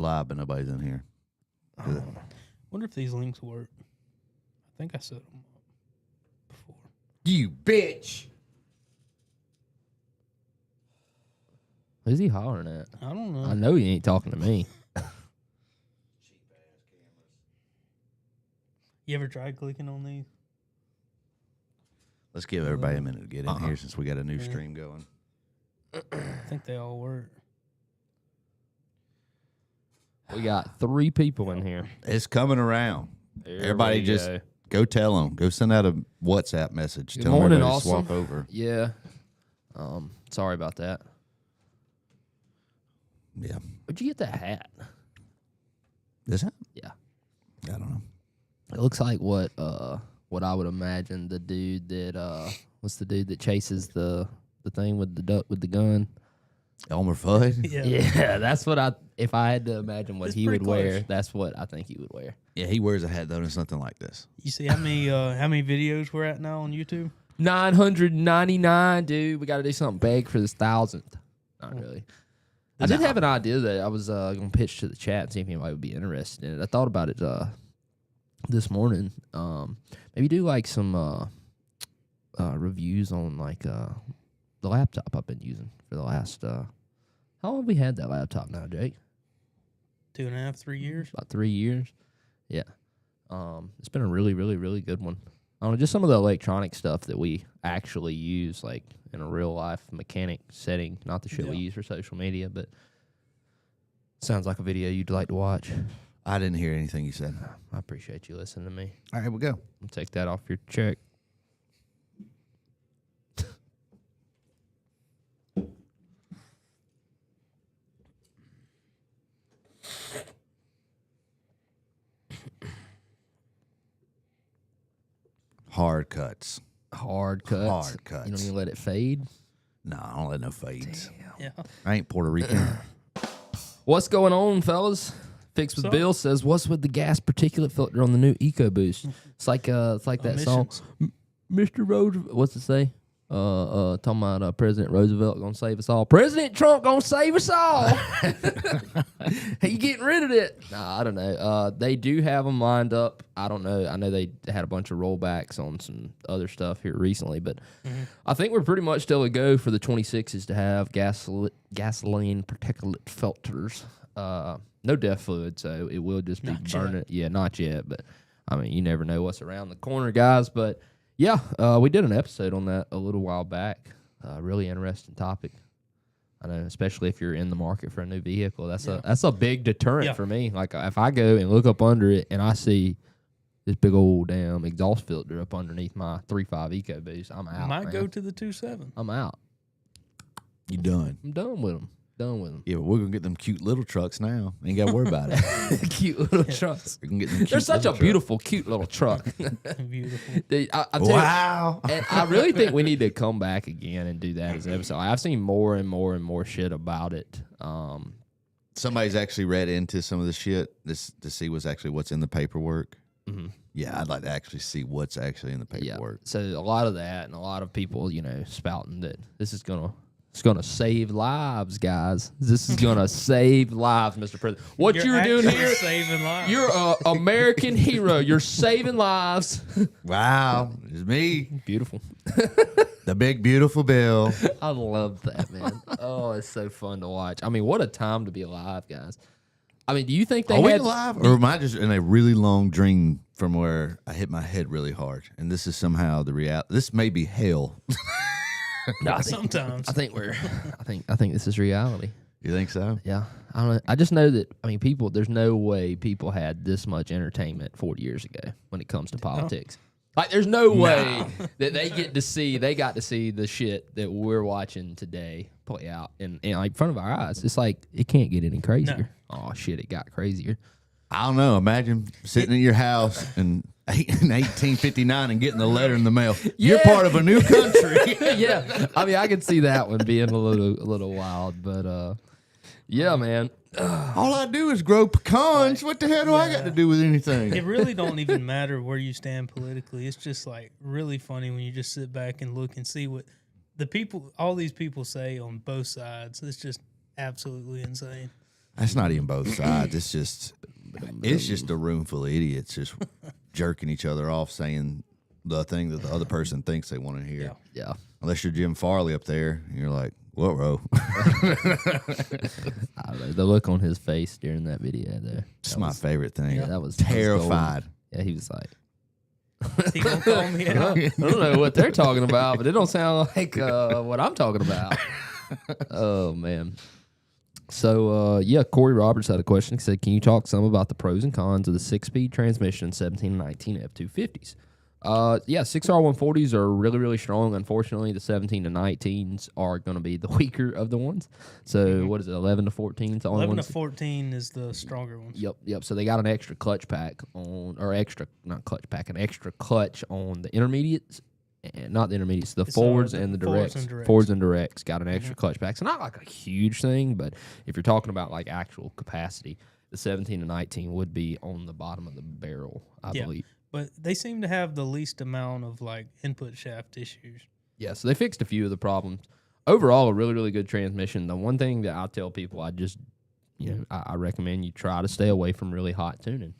live, but nobody's in here. Wonder if these links work. I think I set them up before. You bitch. Who's he hollering at? I don't know. I know he ain't talking to me. You ever tried clicking on these? Let's give everybody a minute to get in here since we got a new Yeah. stream going. I think they all work. We got 3 people in here. It's coming around. There Everybody we just go. go tell them. Go send out a WhatsApp message. Good Tell them morning, everybody to awesome. swap over. Yeah. Sorry about that. Yeah. Where'd you get that hat? Is that? Yeah. I don't know. It looks like what I would imagine the dude that what's the dude that chases the thing with the duck with the gun? Elmer Fudd? Yeah, that's what if I had to imagine what It's he would pretty wear, close. that's what I think he would wear. Yeah, he wears a hat though, and it's nothing like this. You see how many videos we're at now on YouTube? 999, dude. We got to do something big for this 1,000th. Not really. I did No. have an idea that I was going to pitch to the chat and see if anybody would be interested in it. I thought about it this morning. Maybe do like some reviews on like the laptop I've been using for the last. How long have we had that laptop now, Jake? 2.5, 3 years. About 3 years. Yeah. It's been a really, really, really good one. I don't know, just some of the electronic stuff that we actually use, like in a real life mechanic setting, not the shit we use for social media, but sounds like a video you'd like to watch. I didn't hear anything you said. I appreciate you listening to me. All right, here we go. I'll take that off your check. Hard cuts. Hard cuts. Hard cuts. You don't even let it fade. No, I don't let no fades. Yeah. I ain't Puerto Rican. What's going on, fellas? Fix with So- Bill says, "What's with the gas particulate filter on the new EcoBoost?" It's like that song, Mr. Roosevelt. What's it say? Talking about President Roosevelt gonna save us all. President Trump gonna save us all. You getting rid of it? Nah, I don't know. They do have them lined up. I don't know. I know they had a bunch of rollbacks on some other stuff here recently, but I think we're pretty much still a go for the 26s to have gasoline particulate filters. No DEF fluid, so it will just be burning. Yeah, not yet, but I mean, you never know what's around the corner, guys. But yeah, we did an episode on that a little while back. Really interesting topic. I know, especially if you're in the market for a new vehicle. That's a big deterrent for me. Like if I go and look up under it and I see this big old damn exhaust filter up underneath my 3.5 EcoBoost, I'm out. Might man. go to the 2.7. I'm out. You done? I'm done with them. Done with them. Yeah, but we're gonna get them cute little trucks now. Ain't got to worry about it. Cute little trucks. We can get them cute They're such a little trucks. beautiful, cute little truck. Beautiful. I tell you, Wow. and I really think we need to come back again and do that as an episode. I've seen more and more and more shit about it. Somebody's actually read into some of the shit to see what's in the paperwork. Mm-hmm. Yeah, I'd like to actually see what's actually in the paperwork. So a lot of that, and a lot of people, spouting that this is gonna save lives, guys. This is gonna save lives, Mr. President. What you're doing actually here, saving lives. you're an American hero. You're saving lives. Wow, it's me, Beautiful. the big beautiful Bill. I love that, man. Oh, it's so fun to watch. I mean, what a time to be alive, guys. I mean, do you think they Are we had alive, or am I just in a really long dream from where I hit my head really hard, and this is somehow the reality? This may be hell. No, I think, Sometimes. I think this is reality. You think so? Yeah, I don't know. I just know that people. There's no way people had this much entertainment 40 years ago when it comes to politics. Like, there's no way that they got to see the shit that we're watching today play out in like front of our eyes. It's like it can't get any crazier. Oh shit, it got crazier. I don't know. Imagine sitting in your house in 1859 and getting the letter in the mail. You're part of a new country. Yeah, I mean, I could see that one being a little wild, but yeah, man. All I do is grow pecans. What the hell do I got to do with anything? It really don't even matter where you stand politically. It's just like really funny when you just sit back and look and see what all these people say on both sides. It's just absolutely insane. That's not even both sides. It's just a room full of idiots just jerking each other off, saying the thing that the other person thinks they want to hear. Yeah. Unless you're Jim Farley up there, and you're like, "What, bro?" I don't know, the look on his face during that video there. It's my favorite thing. Yeah, that was terrified. Yeah, he was like, He gonna call me out. I don't know what they're talking about, but it don't sound like what I'm talking about. Oh, man. So, Corey Roberts had a question. He said, can you talk some about the pros and cons of the 6-speed transmission 17 and 19 F250s? 6R140s are really, really strong. Unfortunately, the 17 to 19s are going to be the weaker of the ones. So, what is it, 11 to 14? 11 to 14 is the stronger ones. Yep. So, they got an extra clutch pack an extra clutch on the intermediates. And not the intermediates, the forwards and the directs. Forwards and directs got an extra clutch pack. So, not like a huge thing, but if you're talking about like actual capacity, the 17 to 19 would be on the bottom of the barrel, I believe. But they seem to have the least amount of like input shaft issues. Yeah, so they fixed a few of the problems. Overall, a really, really good transmission. The one thing that I tell people, I recommend you try to stay away from really hot tuning.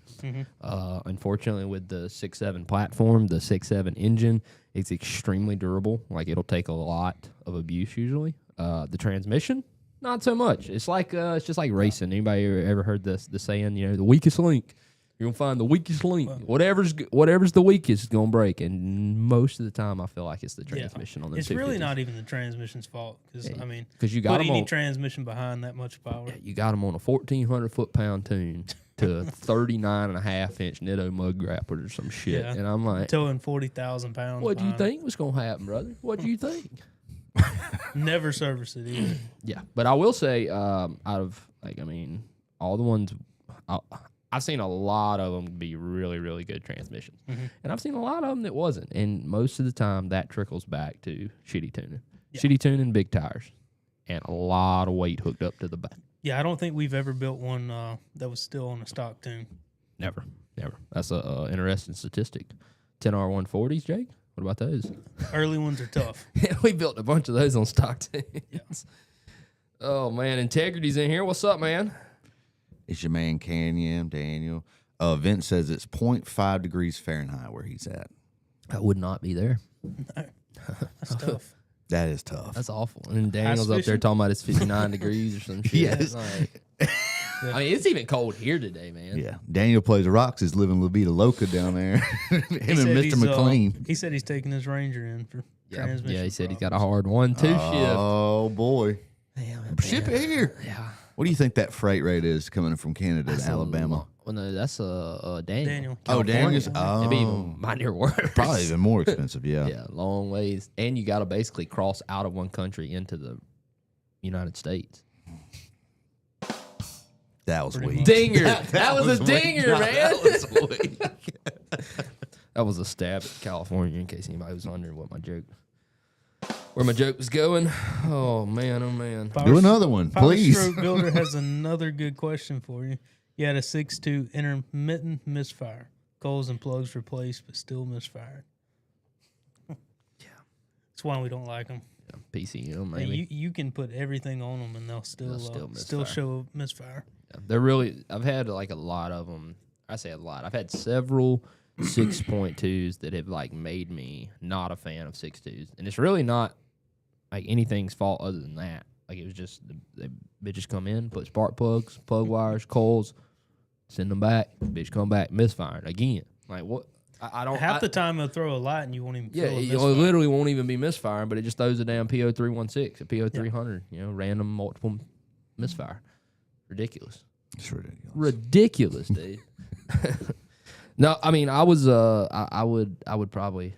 Unfortunately, with the 6.7 platform, the 6.7 engine, it's extremely durable. Like, it'll take a lot of abuse usually. The transmission, not so much. It's like it's just like racing. Anybody ever heard the saying, the weakest link? You're going to find the weakest link. Whatever's the weakest is going to break. And most of the time, I feel like it's the transmission on the 250s. It's really not even the transmission's fault. Because you got put them any on transmission behind that much power. Yeah, you got them on a 1,400 foot-pound tune to a 39.5-inch Nitto mud grappler or some shit. Yeah. And I'm like, towing 40,000 pounds. What do you think was going to happen, brother? What do you think? Never service it either. Yeah, but I will say, out of all the ones, I've seen a lot of them be really, really good transmissions, and I've seen a lot of them that wasn't. And most of the time, that trickles back to shitty tuning, big tires, and a lot of weight hooked up to the back. Yeah, I don't think we've ever built one that was still on a stock tune. Never. That's a interesting statistic. 10R140s, Jake. What about those? Early ones are tough. Yeah, we built a bunch of those on stock tunes. Yeah. Oh man, Integrity's in here. What's up, man? It's your man Canyon, Daniel. Vince says it's 0.5 degrees Fahrenheit where he's at. I would not be there. No. That's tough. That is tough. That's awful. And Daniel's up there talking about it's 59 degrees or some shit. Yes. It's even cold here today, man. Yeah. Daniel plays rocks. He's living La Vida Loca down there. Him and Mr. McLean. He said he's taking his Ranger in for transmission. Yeah, he said he's got a hard 1-2 shift. Oh, boy. Damn, ship it here. Yeah. What do you think that freight rate is coming from Canada to Alabama? Well, no, that's Daniel. Oh, Daniel's. Oh, it'd be even mightier worse. Probably even more expensive. Yeah. Yeah, long ways, and you got to basically cross out of one country into the United States. That was weak. Dinger. That was a dinger, man. That was weak. That was a stab at California. In case anybody was wondering where my joke was going. Oh man. Do another one, please. PowerStroke Builder has another good question for you. You had a 6.2 intermittent misfire. Coils and plugs replaced, but still misfired. Yeah. That's why we don't like them. Yeah, PCM, maybe. You can put everything on them, and they'll still show a misfire. Yeah, they're really... I've had like a lot of them. I say a lot. I've had several 6.2s that have like made me not a fan of 6.2s. And it's really not like anything's fault other than that. Like, it was just they bitches come in, put spark plugs, plug wires, coils, send them back. Bitch come back, misfiring again. Like, what? I don't. Half the time they'll throw a light and you won't even. Yeah, it literally won't even be misfiring, but it just throws a damn PO316, a PO300. Yeah. Random multiple misfire. Ridiculous. It's ridiculous. Ridiculous, dude. No, I mean, I was. I would probably,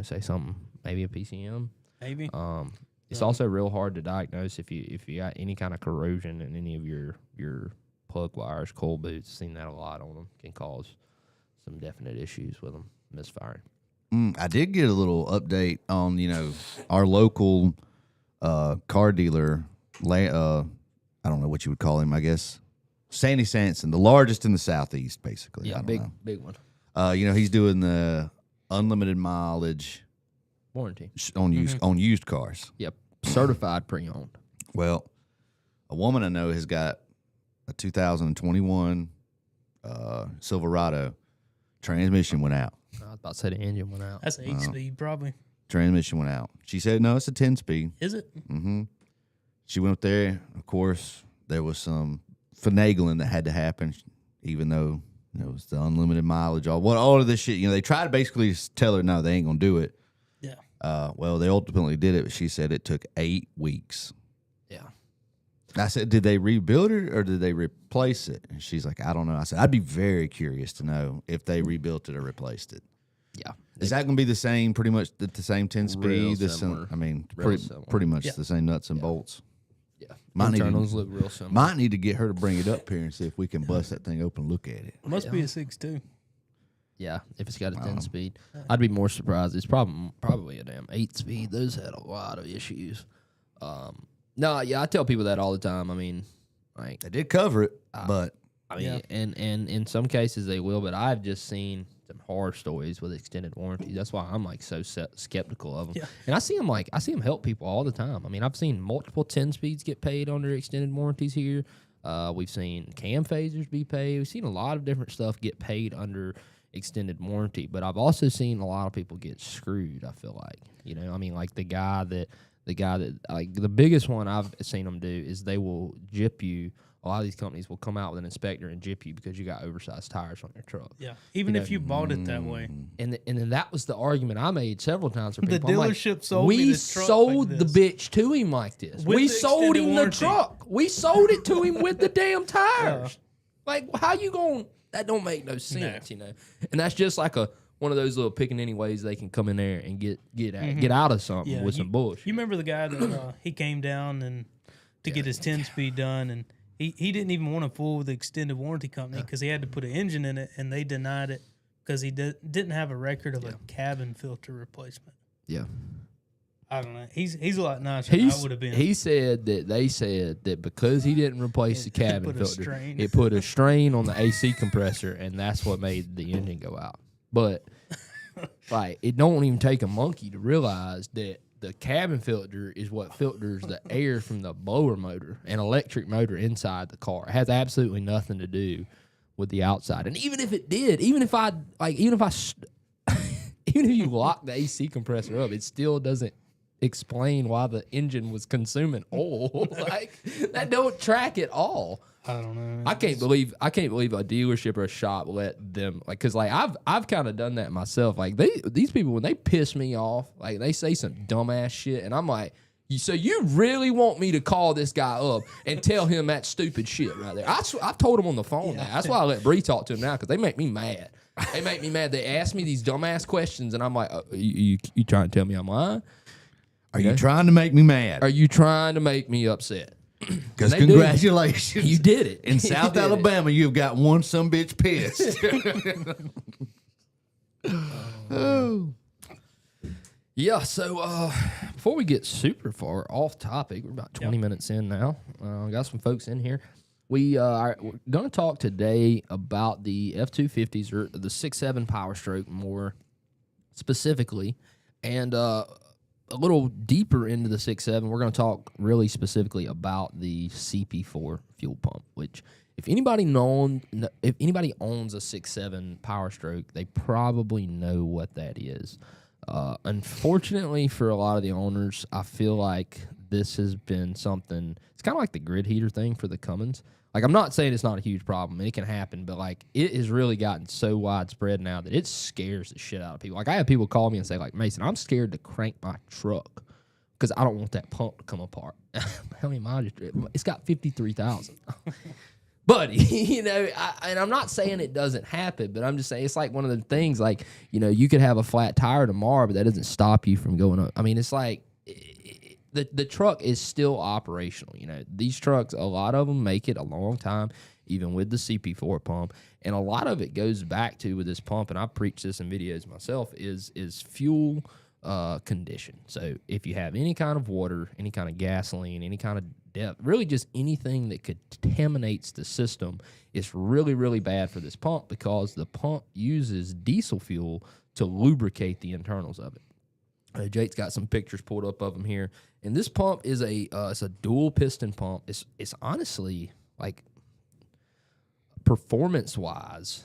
say something. Maybe a PCM. Maybe. It's also real hard to diagnose if you got any kind of corrosion in any of your plug wires, coil boots. Seen that a lot on them. Can cause some definite issues with them misfiring. I did get a little update on our local car dealer. I don't know what you would call him. I guess Sandy Sanson, the largest in the Southeast, basically. Yeah, big one. He's doing the unlimited mileage Warranty on used cars. Yep, certified pre-owned. Well, a woman I know has got a 2021 Silverado. Transmission went out. I was about to say the engine went out. That's 8-speed, probably. Transmission went out. She said, no, it's a 10-speed. Is it? Mm-hmm. She went up there. Of course, there was some finagling that had to happen, even though it was the unlimited mileage, all of this shit. They tried to basically tell her, no, they ain't going to do it. Yeah. Well, they ultimately did it, but she said it took 8 weeks. Yeah. I said, did they rebuild it or did they replace it? And she's like, I don't know. I said, I'd be very curious to know if they rebuilt it or replaced it. Yeah. Is that going to be the same, pretty much the same 10-speed? Similar. Pretty much the same nuts and bolts. Yeah. Internals look real similar. Might need to get her to bring it up here and see if we can bust that thing open and look at it. It must be a 6.2. Yeah, if it's got a 10-speed. I'd be more surprised. It's probably a damn 8-speed. Those had a lot of issues. No, yeah, I tell people that all the time. I mean, like, They did cover it, but I mean, and in some cases they will, but I've just seen some horror stories with extended warranties. That's why I'm like so skeptical of them. Yeah. And I see them help people all the time. I mean, I've seen multiple 10-speeds get paid under extended warranties here. We've seen cam phasers be paid. We've seen a lot of different stuff get paid under extended warranty, but I've also seen a lot of people get screwed. I feel like, I mean, like the guy that like the biggest one I've seen them do is they will jip you. A lot of these companies will come out with an inspector and jip you because you got oversized tires on your truck. Yeah, even if you bought it that way. And then that was the argument I made several times for people. The dealership sold me we this truck sold like the this. bitch to him like this. With We the sold extended him warranty. the truck. We sold it to him with the damn tires. Like, how you going? That don't make no sense, And that's just like one of those little picking any ways they can come in there and get out of something with some bullshit. You remember the guy that he came down and to get his 10-speed done, and he didn't even want to fool with the extended warranty company because he had to put an engine in it, and they denied it because he didn't have a record of a cabin filter replacement. Yeah. I don't know. He's a lot nicer than I would have been. He said that they said that because he didn't replace the cabin put a filter, strain. it put a strain on the AC compressor, and that's what made the engine go out. But like, it don't even take a monkey to realize that the cabin filter is what filters the air from the blower motor, an electric motor inside the car. It has absolutely nothing to do with the outside. And even if it did, even if you lock the AC compressor up, it still doesn't explain why the engine was consuming oil. Like, that don't track at all. I don't know. I can't believe a dealership or a shop let them, like, because like I've kind of done that myself. Like, these people, when they piss me off, like, they say some dumbass shit, and I'm like, so you really want me to call this guy up and tell him that stupid shit right there? I've told him on the phone now. That's why I let Bree talk to him now, because they make me mad. They make me mad. They ask me these dumbass questions, and I'm like, you trying to tell me I'm lying? Are you trying to make me mad? Are you trying to make me upset? Because congratulations. You did it. In South Alabama, you've got one some bitch pissed. Oh. Yeah, so before we get super far off topic, we're about 20 minutes in now. Got some folks in here. We're going to talk today about the F-250s, or the 6.7 PowerStroke more specifically, and a little deeper into the 6.7, we're going to talk really specifically about the CP4 fuel pump, which if anybody owns a 6.7 PowerStroke, they probably know what that is. Unfortunately for a lot of the owners, I feel like this has been something, it's kind of like the grid heater thing for the Cummins. Like, I'm not saying it's not a huge problem, it can happen, but like, it has really gotten so widespread now that it scares the shit out of people. Like, I have people call me and say, like, Mason, I'm scared to crank my truck because I don't want that pump to come apart. How many miles? It's got 53,000. Buddy, and I'm not saying it doesn't happen, but I'm just saying it's like one of the things, like, you could have a flat tire tomorrow, but that doesn't stop you from going up. I mean, it's like the truck is still operational. These trucks, a lot of them make it a long time, even with the CP4 pump, and a lot of it goes back to with this pump, and I preach this in videos myself, is fuel condition. So if you have any kind of water, any kind of gasoline, any kind of depth, really just anything that contaminates the system, it's really, really bad for this pump because the pump uses diesel fuel to lubricate the internals of it. Jake's got some pictures pulled up of him here, and this pump is it's a dual piston pump. It's honestly, like, performance wise,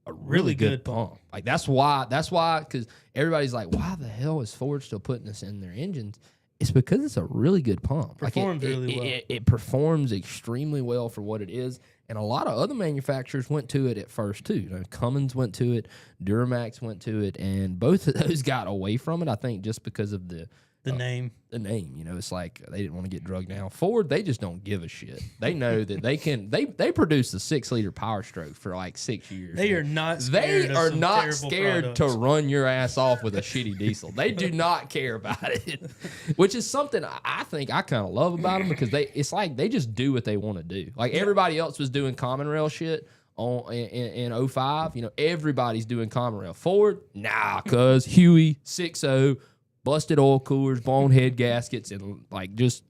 a really good pump. Like that's why because everybody's like, why the hell is Ford still putting this in their engines? It's because it's a really good pump. Performs really well. It performs extremely well for what it is. And a lot of other manufacturers went to it at first too. You know, Cummins went to it, Duramax went to it, and both of those got away from it. I think just because of the name. The name, you know, it's like they didn't want to get drugged down. Ford, they just don't give a shit. They know that they can. They produced a 6-liter PowerStroke for like 6 years. They are not. Scared They are not scared to run your ass off with a shitty diesel. They do not care about it, which is something I think I kind of love about them because it's like they just do what they want to do. Like everybody else was doing common rail shit in 05. You know, everybody's doing common rail. Ford, nah, cuz Huey 6.0. Busted oil coolers, blown head gaskets, and like just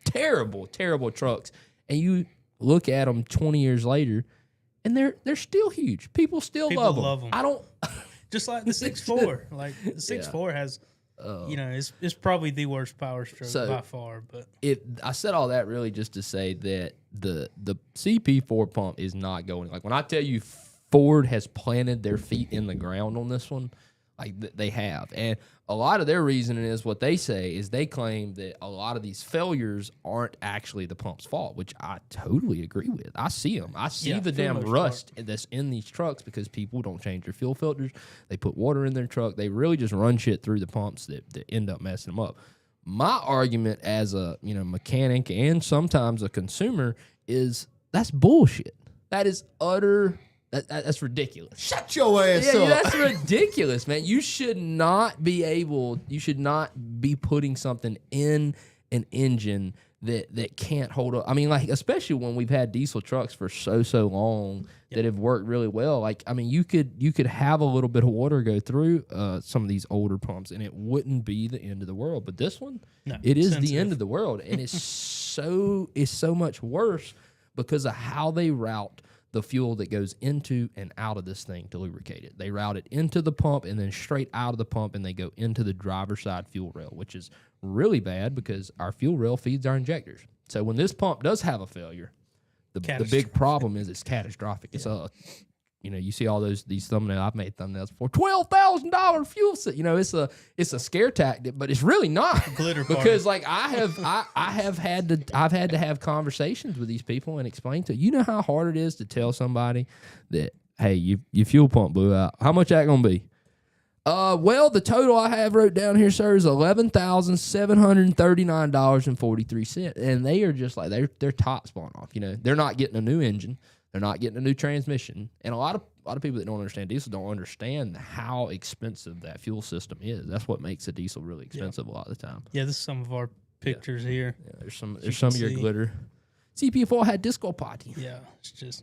terrible trucks. And you look at them 20 years later, and they're still huge. People love them. I don't just like the 6.4. Like the 6.4 has, you know, it's probably the worst PowerStroke by far. But I said all that really just to say that the CP4 pump is not going. Like when I tell you Ford has planted their feet in the ground on this one. Like they have. And a lot of their reasoning is what they say is they claim that a lot of these failures aren't actually the pump's fault, which I totally agree with. I see them. I see the damn rust that's in these trucks because people don't change their fuel filters. They put water in their truck. They really just run shit through the pumps that end up messing them up. My argument as a mechanic and sometimes a consumer is that's bullshit. That is utter... That's ridiculous. Shut your ass up. Yeah, that's ridiculous, man. You should not be putting something in an engine that can't hold up. I mean, like, especially when we've had diesel trucks for so long that have worked really well. Like, I mean, you could have a little bit of water go through some of these older pumps, and it wouldn't be the end of the world. But this one, it is the end of the world, and it's so much worse because of how they route the fuel that goes into and out of this thing to lubricate it. They route it into the pump and then straight out of the pump, and they go into the driver's side fuel rail, which is really bad because our fuel rail feeds our injectors. So when this pump does have a failure, the big problem is it's catastrophic. It's you see all these thumbnails. I've made thumbnails for $12,000 fuel set. You know, it's a scare tactic, but it's really not. Glitter because like I've had to have conversations with these people and explain to you know how hard it is to tell somebody that hey, your fuel pump blew out. How much that gonna be? Well, the total I have wrote down here, sir, is $11,739.43, and they are just like they're top spawn off. You know, they're not getting a new engine. They're not getting a new transmission, and a lot of people that don't understand diesel don't understand how expensive that fuel system is. That's what makes a diesel really expensive a lot of the time. Yeah, this is some of our pictures here. Yeah, there's some of your glitter. CP4 had disco party. Yeah, it's just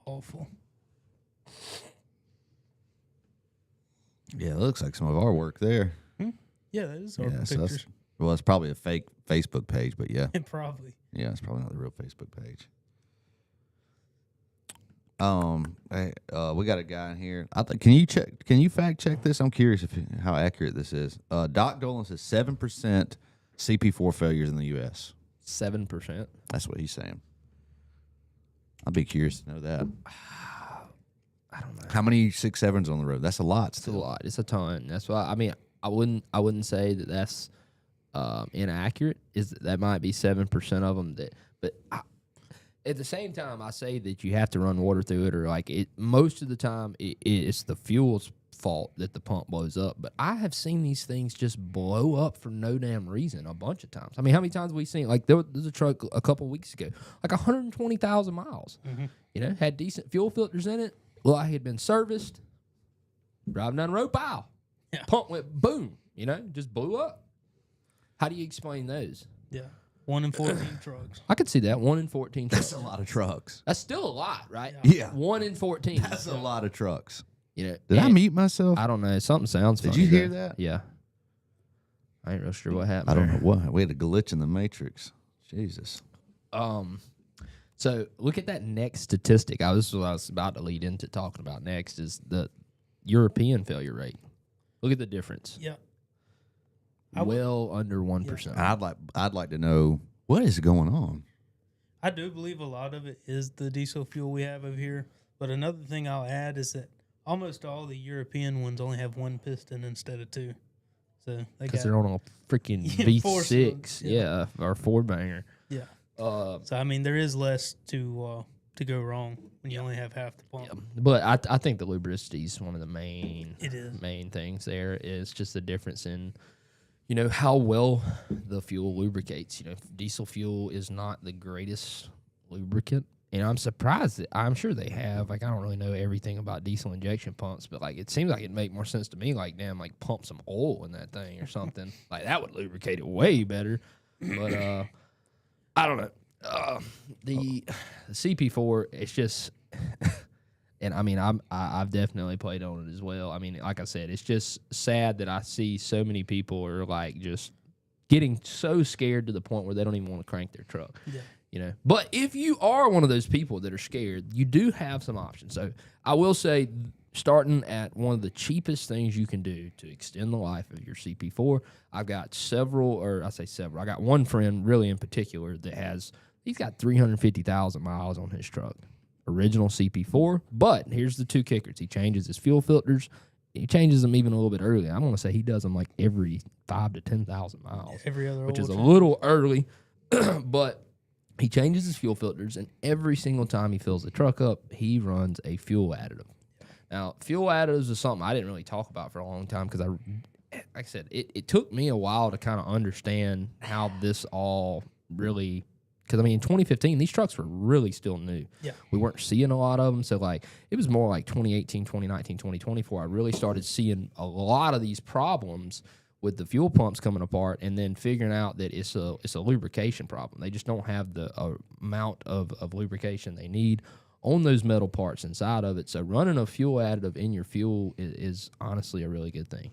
awful. Yeah, it looks like some of our work there. Yeah, that is our pictures. Well, it's probably a fake Facebook page, but yeah. Probably. Yeah, it's probably not the real Facebook page. We got a guy in here. Can you fact check this? I'm curious how accurate this is. Doc Dolan says 7% CP4 failures in the U.S. 7%. That's what he's saying. I'd be curious to know that. I don't know. How many 6.7s on the road? That's a lot. Still. It's a lot. It's a ton. That's why. I mean, I wouldn't say that that's inaccurate. That might be 7% of them but. At the same time, I say that you have to run water through it, or like it. Most of the time, it's the fuel's fault that the pump blows up. But I have seen these things just blow up for no damn reason a bunch of times. I mean, how many times have we seen? Like there was a truck a couple weeks ago, like 120,000 miles. Mm-hmm. You know, had decent fuel filters in it. Well, I had been serviced. Driving down the road, pow. Yeah. Pump went boom. You know, just blew up. How do you explain those? Yeah. 1 in 14 trucks. I could see that. 1 in 14 trucks. That's a lot of trucks. That's still a lot, right? Yeah. 1 in 14. That's a lot of trucks. You know, Did I mute myself? I don't know. Something sounds funny. Did you hear that? Yeah. I ain't real sure what happened. I don't know what. We had a glitch in the matrix. Jesus. So look at that next statistic. What I was about to lead into talking about next is the European failure rate. Look at the difference. Yeah. Well under 1%. I'd like to know what is going on. I do believe a lot of it is the diesel fuel we have over here. But another thing I'll add is that almost all the European ones only have one piston instead of two. So because they're on a freaking V6, or 4-banger. Yeah. So I mean, there is less to go wrong when you only have half the pump. Yeah. But I think the lubricity is one of the main things. There is just the difference in, how well the fuel lubricates. Diesel fuel is not the greatest lubricant. And I'm surprised that I'm sure they have, I don't really know everything about diesel injection pumps, but it seems like it'd make more sense to me, pump some oil in that thing or something. That would lubricate it way better. But I don't know. The CP4, it's just, and I mean, I've definitely played on it as well. I mean, like I said, it's just sad that I see so many people are just getting so scared to the point where they don't even want to crank their truck. Yeah. But if you are one of those people that are scared, you do have some options. So I will say, starting at one of the cheapest things you can do to extend the life of your CP4, I've got several. I got one friend really in particular that he's got 350,000 miles on his truck. Original CP4, but here's the two kickers. He changes his fuel filters. He changes them even a little bit early. I'm going to say he does them every 5,000 to 10,000 miles. Every other, which is a little early, but he changes his fuel filters, and every single time he fills the truck up, he runs a fuel additive. Now, fuel additives is something I didn't really talk about for a long time because, like I said, it took me a while to kind of understand how this all really. Because, in 2015, these trucks were really still new. Yeah. We weren't seeing a lot of them. So, it was more 2018, 2019, 2020 before I really started seeing a lot of these problems with the fuel pumps coming apart, and then figuring out that it's a lubrication problem. They just don't have the amount of lubrication they need on those metal parts inside of it. So running a fuel additive in your fuel is honestly a really good thing.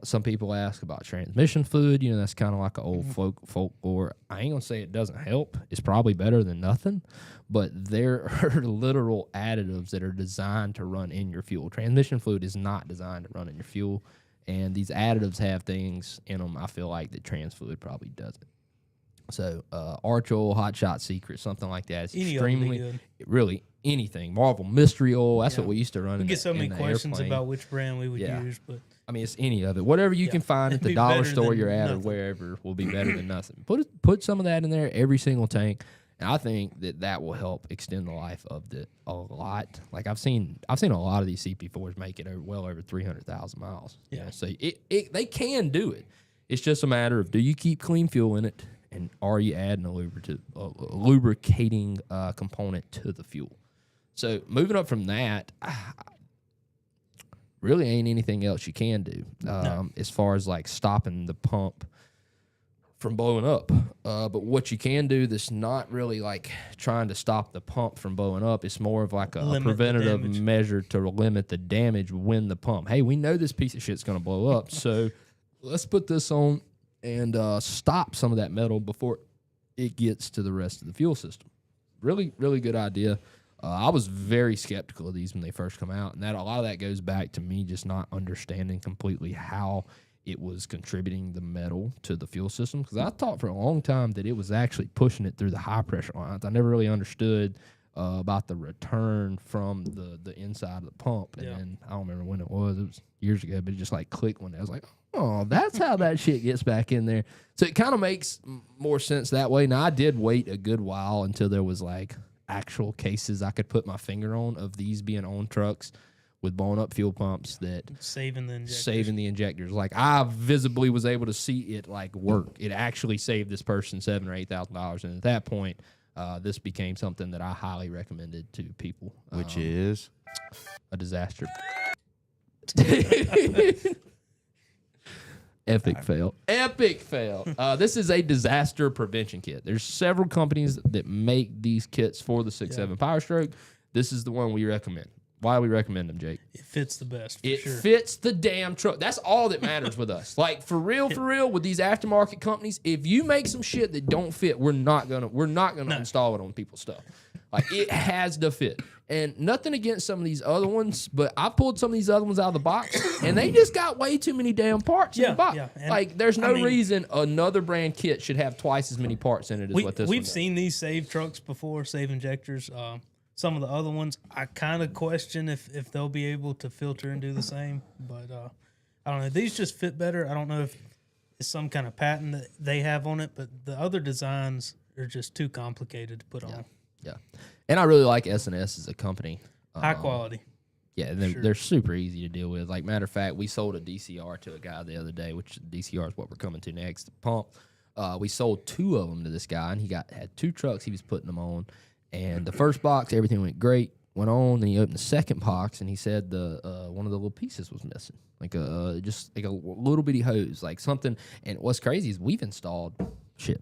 Some people ask about transmission fluid. That's kind of like an old folklore. I ain't gonna say it doesn't help. It's probably better than nothing, but there are literal additives that are designed to run in your fuel. Transmission fluid is not designed to run in your fuel. And these additives have things in them, I feel like, that trans fluid probably doesn't. So, Arch Oil, Hot Shot Secret, something like that. It's extremely, really, anything. Marvel Mystery Oil, that's what we used to run. We get so many questions about which brand we would use, but it's any of it. Whatever you can find at the dollar store you're at or wherever will be better than nothing. Put some of that in there, every single tank. And I think that will help extend the life of a lot. I've seen a lot of these CP4s make it well over 300,000 miles. Yeah. So they can do it. It's just a matter of, do you keep clean fuel in it, and are you adding a lubricating component to the fuel? So moving up from that, really ain't anything else you can do as far as stopping the pump from blowing up. But what you can do that's not really trying to stop the pump from blowing up, it's more of a preventative measure to limit the damage when the pump. Hey, we know this piece of shit's going to blow up, so let's put this on and stop some of that metal before it gets to the rest of the fuel system. Really, really good idea. I was very skeptical of these when they first come out, and a lot of that goes back to me just not understanding completely how it was contributing the metal to the fuel system, because I thought for a long time that it was actually pushing it through the high pressure lines. I never really understood about the return from the inside of the pump. And then I don't remember when it was years ago, but it just clicked one day. I was like, oh, that's how that shit gets back in there. So it kind of makes more sense that way. Now, I did wait a good while until there was actual cases I could put my finger on of these being on trucks with blown up fuel pumps that saving the injectors. I visibly was able to see it work. It actually saved this person $7,000 or $8,000, and at that point, this became something that I highly recommended to people. Which is a disaster. Epic fail. This is a disaster prevention kit. There's several companies that make these kits for the 6.7 PowerStroke. This is the one we recommend. Why do we recommend them, Jake? It fits the best. It fits the damn truck. That's all that matters with us. For real, with these aftermarket companies, if you make some shit that don't fit, we're not gonna install it on people's stuff. Like, it has to fit. And nothing against some of these other ones, but I pulled some of these other ones out of the box, and they just got way too many damn parts in the box. Yeah. Like, there's no reason another brand kit should have twice as many parts in it as what this one We've does. seen these save trucks before, save injectors. Some of the other ones, I kind of question if they'll be able to filter and do the same. But I don't know. These just fit better. I don't know if it's some kind of patent that they have on it, but the other designs are just too complicated to put on. Yeah. And I really like S&S as a company. High quality. Yeah, they're super easy to deal with. Like, matter of fact, we sold a DCR to a guy the other day, which DCR is what we're coming to next, the pump. We sold 2 of them to this guy, and he had 2 trucks he was putting them on. And the first box, everything went great, went on. Then he opened the second box, and he said one of the little pieces was missing, like just like a little bitty hose, like something. And what's crazy is we've installed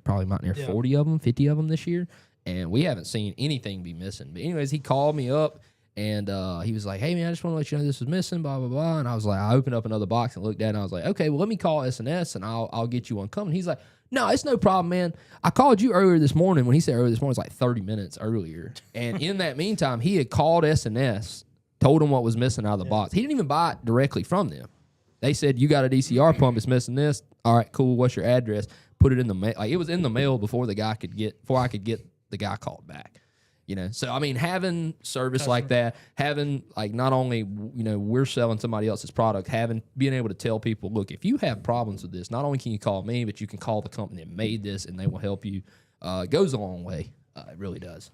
probably about near 40 of them, 50 of them this year, and we haven't seen anything be missing. But anyways, he called me up, and he was like, "Hey man, I just want to let you know this was missing, blah blah blah." And I was like, I opened up another box and looked at it, and I was like, "Okay, well let me call S&S and I'll get you one coming." He's like, "No, it's no problem, man. I called you earlier this morning." When he said earlier this morning, it was like 30 minutes earlier. And in that meantime, he had called S&S, told him what was missing out of the box. He didn't even buy it directly from them. They said, "You got a DCR pump, it's missing this. All right, cool. What's your address?" Put it in the mail. Like, it was in the mail before I could get the guy called back. So I mean, having service like that, having like not only we're selling somebody else's product, being able to tell people, look, if you have problems with this, not only can you call me, but you can call the company that made this, and they will help you. It goes a long way. It really does.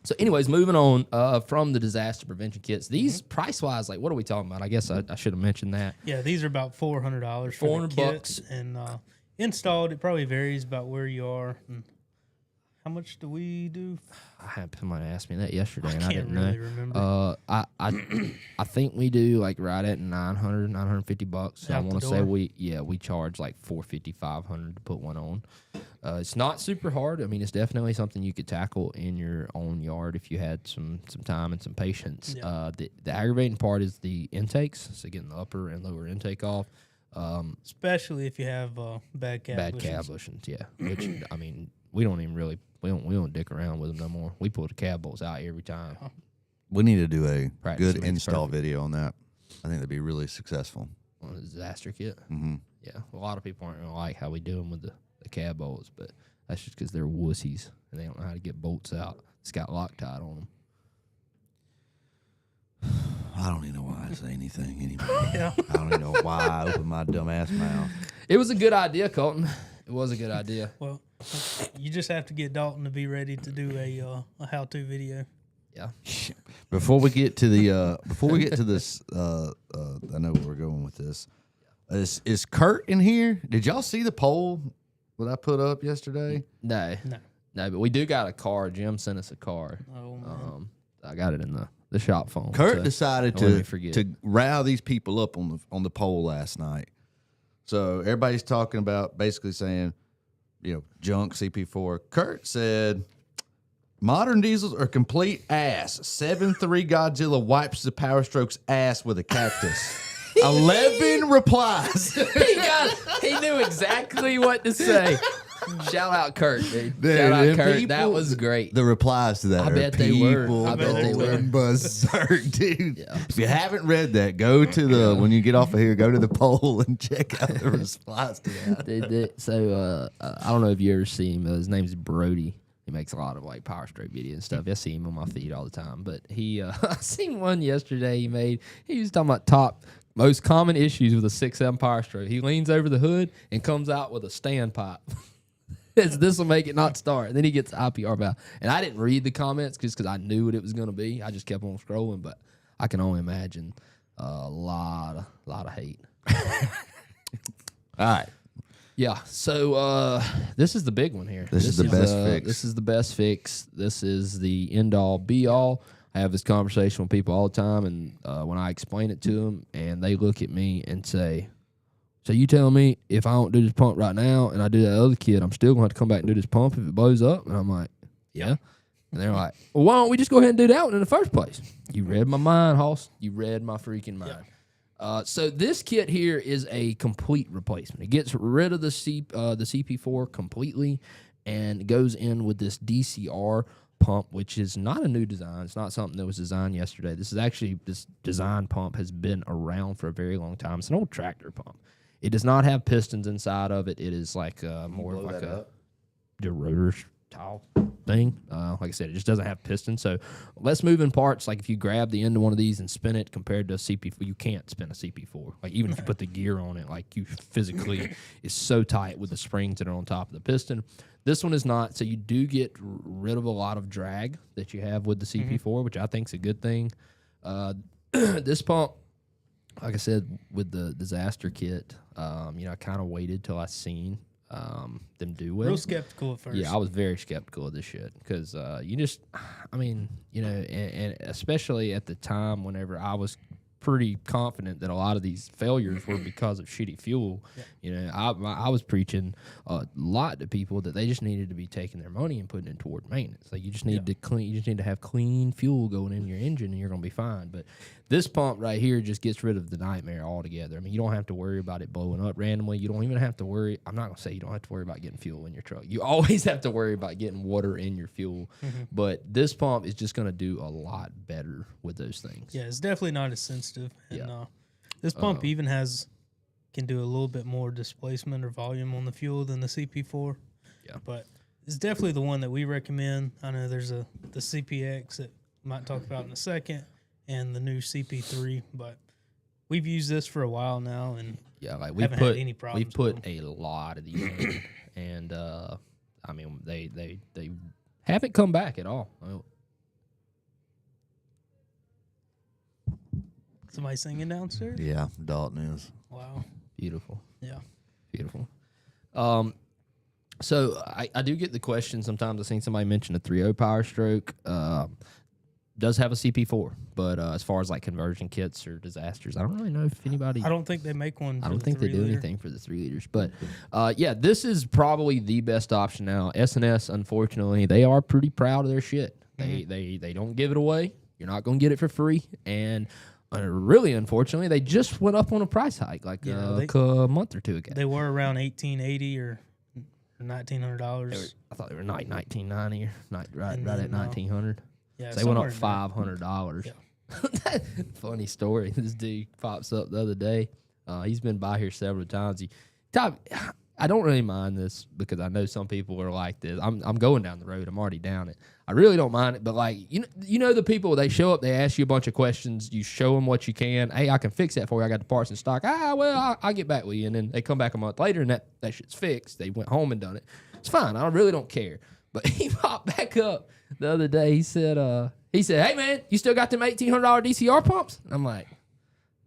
So, anyways, moving on from the disaster prevention kits. These price wise, like, what are we talking about? I guess I should have mentioned that. Yeah, these are about $400 for the kits, and installed. It probably varies about where you are. And how much do we do? I had somebody ask me that yesterday, and I didn't really know. Remember. I think we do like right at $950. So I want to say we charge like $450, $500 to put one on. It's not super hard. I mean, it's definitely something you could tackle in your own yard if you had some time and some patience. Yeah. The aggravating part is the intakes, so getting the upper and lower intake off. Especially if you have bad cab bushings, yeah. Which I mean, we don't even really we don't dick around with them no more. We pull the cab bolts out every time. We need to do a Practice good install video on that. I think that'd be really successful. On a disaster kit. Mm-hmm. Yeah, a lot of people aren't gonna like how we do them with the cab bolts, but that's just because they're wussies and they don't know how to get bolts out. It's got Loctite on them. I don't even know why I say anything anymore. Yeah. I don't even know why I open my dumb ass mouth. It was a good idea, Colton. It was a good idea. Well, you just have to get Dalton to be ready to do a how-to video. Yeah. Before we get to this, I know where we're going with this. Is Kurt in here? Did y'all see the poll that I put up yesterday? No, but we do got a car. Jim sent us a car. Oh man. I got it in the shop phone. Kurt decided to rile these people up on the poll last night. So everybody's talking about basically saying, junk CP4. Kurt said, modern diesels are complete ass. 7.3 Godzilla wipes the PowerStroke's ass with a cactus. 11 replies. He knew exactly what to say. Shout out Kurt, dude. Shout out Kurt. That was great. The replies to that I bet they were. I bet they were. Berserk, dude. Yeah. If you haven't read that, go to when you get off of here, go to the poll and check out the response to that. So I don't know if you ever see him. His name's Brody. He makes a lot of like PowerStroke videos and stuff. I see him on my feed all the time. But I seen one yesterday he made. He was talking about most common issues with a 6M PowerStroke. He leans over the hood and comes out with a standpipe. This will make it not start. And then he gets IPR valve. And I didn't read the comments just because I knew what it was going to be. I just kept on scrolling, but I can only imagine a lot of hate. All right. Yeah. So this is the big one here. This is the best fix. This is the best fix. This is the end all be all. I have this conversation with people all the time, and when I explain it to them, and they look at me and say, "So you telling me if I don't do this pump right now and I do that other kit, I'm still going to have to come back and do this pump if it blows up?" And I'm like, "Yeah." And they're like, "Well, why don't we just go ahead and do that one in the first place?" You read my mind, Hoss. You read my freaking mind. Yeah. So this kit here is a complete replacement. It gets rid of the CP4 completely and goes in with this DCR. pump, which is not a new design. It's not something that was designed yesterday. This design pump has been around for a very long time. It's an old tractor pump. It does not have pistons inside of it. It is like more of like a rotor tile thing. Like I said, it just doesn't have pistons. So less moving parts. Like if you grab the end of one of these and spin it compared to a CP4, you can't spin a CP4. Like even if you put the gear on it, like you physically is so tight with the springs that are on top of the piston. This one is not. So you do get rid of a lot of drag that you have with the CP4, which I think is a good thing. This pump, like I said, with the disaster kit, I kind of waited till I seen them do well. Real skeptical at first. Yeah, I was very skeptical of this shit because and especially at the time whenever I was pretty confident that a lot of these failures were because of shitty fuel. Yeah. I was preaching a lot to people that they just needed to be taking their money and putting it toward maintenance. Like you just need to have clean fuel going in your engine and you're gonna be fine. But this pump right here just gets rid of the nightmare altogether. I mean, you don't have to worry about it blowing up randomly. You don't even have to worry. I'm not going to say you don't have to worry about getting fuel in your truck. You always have to worry about getting water in your fuel. But this pump is just going to do a lot better with those things. Yeah, it's definitely not as sensitive. And this pump even can do a little bit more displacement or volume on the fuel than the CP4. Yeah. But it's definitely the one that we recommend. I know there's the CPX that we might talk about in a second, and the new CP3, but we've used this for a while now, and like haven't had any problems. We put a lot of these in, and I mean they haven't come back at all. Somebody singing downstairs? Yeah, Dalton is. Wow, beautiful. Yeah, beautiful. So I do get the question sometimes. I've seen somebody mention a 3.0 PowerStroke. Does have a CP4, but as far as like conversion kits or disasters, I don't really know if anybody. I don't think they make one. I don't think they do anything for the 3 liters, but this is probably the best option now. S&S, unfortunately, they are pretty proud of their shit. They don't give it away. You're not going to get it for free, and really, unfortunately, they just went up on a price hike like a month or two ago. They were around $1,880 or $1,900. I thought they were like $1,990 or right at $1,900. Yeah, so they went up $500. Yeah. Funny story. This dude pops up the other day. He's been by here several times. I don't really mind this because I know some people are like this. I'm going down the road. I'm already down it. I really don't mind it, but like you know the people, they show up, they ask you a bunch of questions. You show them what you can. Hey, I can fix that for you. I got the parts in stock. I'll get back with you. And then they come back a month later and that shit's fixed. They went home and done it. It's fine. I really don't care. But he popped back up the other day. He said, hey man, you still got them $1,800 DCR pumps? And I'm like,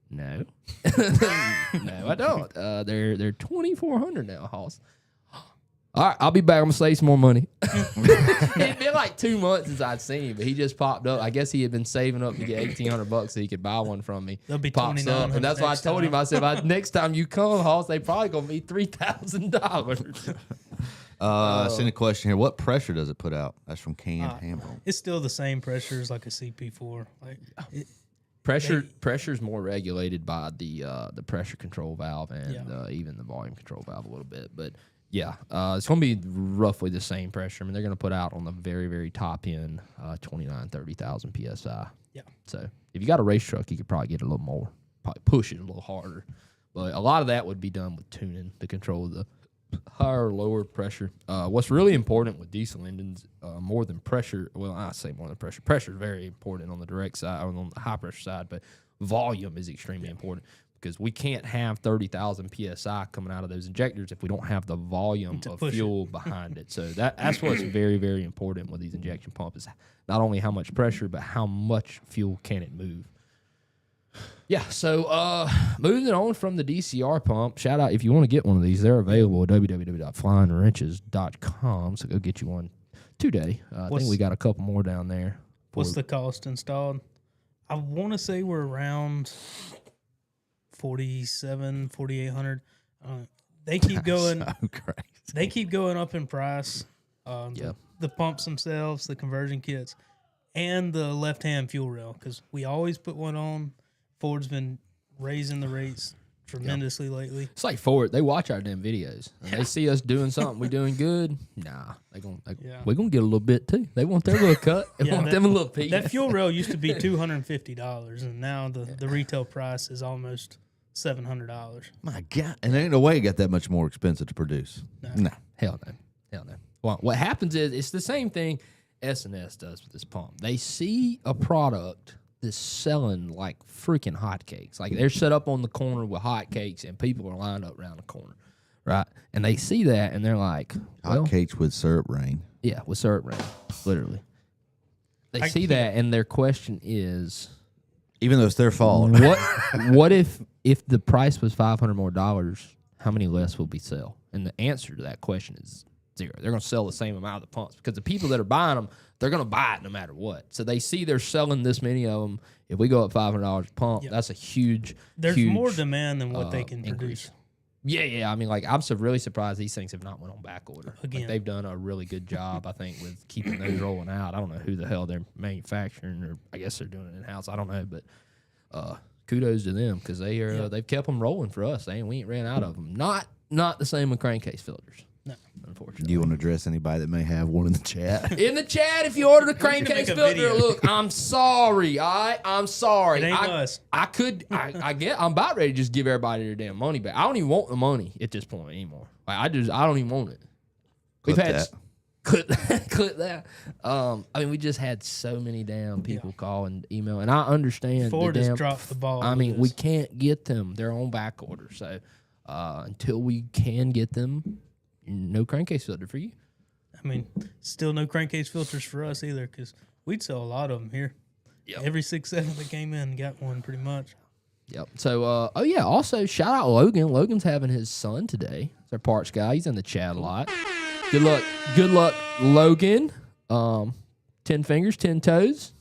no, no, I don't. They're $2,400 now, Hoss. All right, I'll be back. I'm gonna save some more money. It'd been like 2 months since I'd seen him, but he just popped up. I guess he had been saving up to get $1,800 so he could buy one from me. They'll be pops up, and that's why I told him. I said, next time you come, Hoss, they probably gonna be $3,000. Send a question here. What pressure does it put out? That's from Canned Hamburg. It's still the same pressure as like a CP4. Like Pressure is more regulated by the pressure control valve and even the volume control valve a little bit. But yeah, it's going to be roughly the same pressure. I mean, they're going to put out on the very, very top end 30,000 PSI. Yeah. So if you got a race truck, you could probably get a little more, probably push it a little harder. But a lot of that would be done with tuning to control the higher or lower pressure. What's really important with diesel engines, more than pressure, well, I say more than pressure. Pressure is very important on the direct side, or on the high pressure side, but volume is extremely important because we can't have 30,000 PSI coming out of those injectors if we don't have the volume of fuel behind it. So that's what's very, very important with these injection pumps is not only how much pressure, but how much fuel can it move. Yeah, so moving on from the DCR pump, shout out if you want to get one of these, they're available at www.flyingwrenches.com, so go get you one today. I think we got a couple more down there. What's the cost installed? I want to say we're around $4,800. They keep going. So crazy. They keep going up in price. The pumps themselves, the conversion kits, and the left-hand fuel rail, because we always put one on. Ford's been raising the rates tremendously lately. It's like Ford. They watch our damn videos. And they see us doing something we doing good. Nah, we're gonna get a little bit too. They want their little cut. They want them a little piece. That fuel rail used to be $250, and now the retail price is almost $700. My God, and there ain't no way it got that much more expensive to produce. No. Hell no. Well, what happens is it's the same thing S&S does with this pump. They see a product that's selling like freaking hotcakes. Like they're set up on the corner with hotcakes, and people are lined up around the corner, right? And they see that, and they're like, well, hotcakes with syrup rain. Yeah, with syrup rain, literally. They see that, and their question is, even though it's their fault, what if the price was $500 more, how many less will we sell? And the answer to that question is 0. They're going to sell the same amount of the pumps because the people that are buying them, they're going to buy it no matter what. So they see they're selling this many of them. If we go up $500 a pump, that's a huge. There's huge, more demand than what they can increase. produce. Yeah. I mean, like I'm really surprised these things have not went on back order. Again, like, they've done a really good job, I think, with keeping those rolling out. I don't know who the hell they're manufacturing, or I guess they're doing it in house. I don't know, but kudos to them because they've kept them rolling for us. We ain't ran out of them. Not the same with crankcase filters. No, unfortunately. Do you want to address anybody that may have one in the chat? In the chat, if you ordered a crankcase filter, look, I'm sorry. I'm sorry. It ain't us. I get. I'm about ready to just give everybody their damn money back. I don't even want the money at this point anymore. Like I don't even want it. Clip that. Clip that. I mean, we just had so many damn people call and email, and I understand. Ford has dropped the ball. I mean, we can't get them. They're on back order, so until we can get them, no crankcase filter for you. I mean, still no crankcase filters for us either, because we'd sell a lot of them here. Yep. Every 6-7 that came in got one pretty much. Yep. So, also shout out Logan. Logan's having his son today. It's our parts guy. He's in the chat a lot. Good luck, Logan. 10 fingers, 10 toes.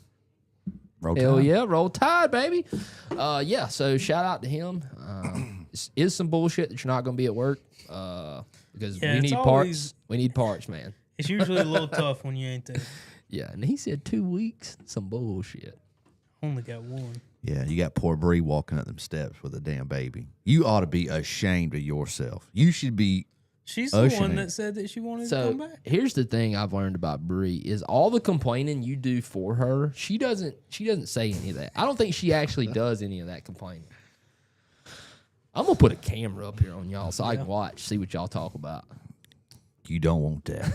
Roll Hell Tide. yeah, roll tide, baby. So shout out to him. Is some bullshit that you're not going to be at work because we need parts. We need parts, man. It's usually a little tough when you ain't there. Yeah, and he said 2 weeks. Some bullshit. Only got one. Yeah, you got poor Bree walking up them steps with a damn baby. You ought to be ashamed of yourself. You should be. She's the one that said that she wanted to come back. Here's the thing I've learned about Bree is all the complaining you do for her, she doesn't say any of that. I don't think she actually does any of that complaining. I'm gonna put a camera up here on y'all so I can watch, see what y'all talk about. You don't want that.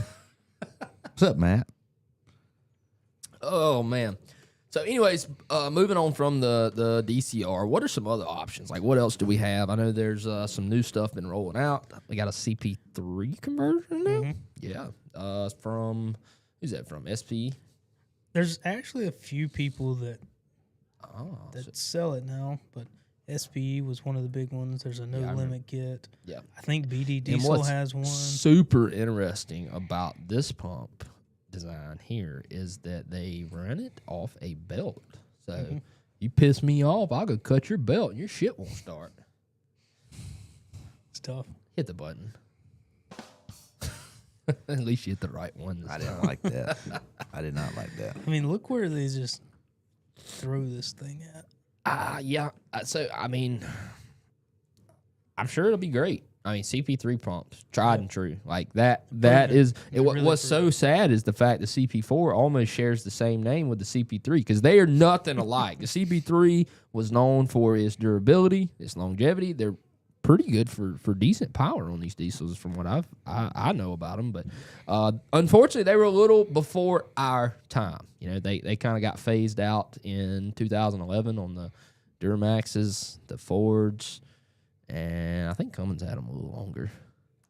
What's up, Matt? Oh man. So anyways, moving on from the DCR, what are some other options? Like what else do we have? I know there's some new stuff been rolling out. We got a CP3 conversion now. Mm-hmm. Yeah. From who's that from? SP? There's actually a few people that sell it now, but SPE was one of the big ones. There's a no limit kit. Yeah. I think BD Diesel has one. Super interesting about this pump design here is that they run it off a belt. So you piss me off, I'll go cut your belt and your shit won't start. It's tough. Hit the button. At least you hit the right one. I didn't like that. I did not like that. I mean, look where they just throw this thing at. Yeah. So, I mean, I'm sure it'll be great. I mean, CP3 pumps, tried and true. Like that is what's so sad is the fact that CP4 almost shares the same name with the CP3 because they are nothing alike. The CP3 was known for its durability, its longevity. They're pretty good for decent power on these diesels from what I know about them. But unfortunately, they were a little before our time. You know, they kind of got phased out in 2011 on the Duramaxes, the Fords. And I think Cummins had them a little longer.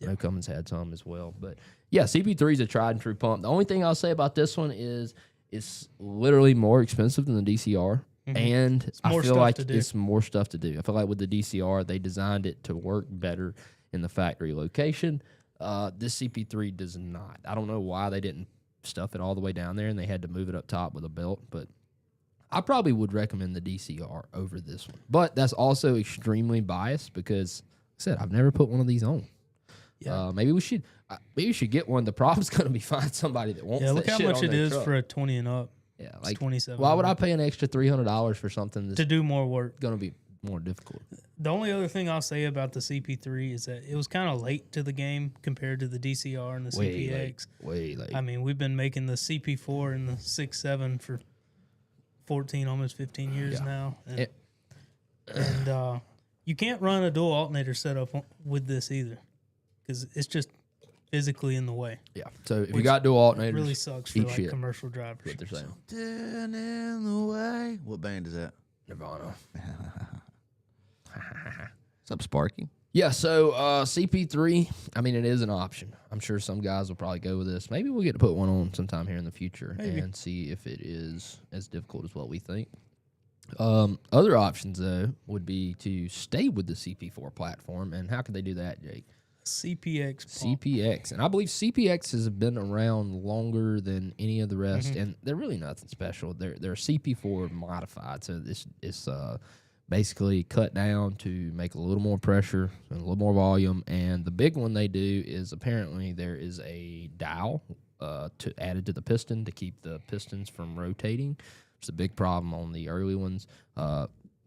I know Cummins had some as well. But, yeah, CP3 is a tried-and-true pump. The only thing I'll say about this one is it's literally more expensive than the DCR. Mm-hmm. And I feel like it's more stuff to do. I feel like with the DCR, they designed it to work better in the factory location. This CP3 does not. I don't know why they didn't stuff it all the way down there and they had to move it up top with a belt, but I probably would recommend the DCR over this one. But that's also extremely biased because, like I said, I've never put one of these on. Yeah. Maybe we should get one. The problem's going to be find somebody that wants that shit. Yeah, look how much it is for a 20 and up. Yeah, like $27. Why would I pay an extra $300 for something that's to do more work? Going to be more difficult. The only other thing I'll say about the CP3 is that it was kind of late to the game compared to the DCR and the CPX. Way late. I mean, we've been making the CP4 and the 6.7 for 14, almost 15 years now. And you can't run a dual alternator setup with this either because it's just physically in the way. Yeah. So if you got dual alternators, It really sucks for eat like shit. commercial drivers. What they're saying. Something in the way. What band is that? Nirvana. What's up, Sparky? Yeah, so CP3, I mean, it is an option. I'm sure some guys will probably go with this. Maybe we'll get to put one on sometime here in the future and see if it is as difficult as what we think. Other options, though, would be to stay with the CP4 platform. And how could they do that, Jake? CPX. Pump. CPX. And I believe CPX has been around longer than any of the rest, and they're really nothing special. They're CP4 modified, so this is basically cut down to make a little more pressure and a little more volume. And the big one they do is apparently there is a dial added to the piston to keep the pistons from rotating. It's a big problem on the early ones.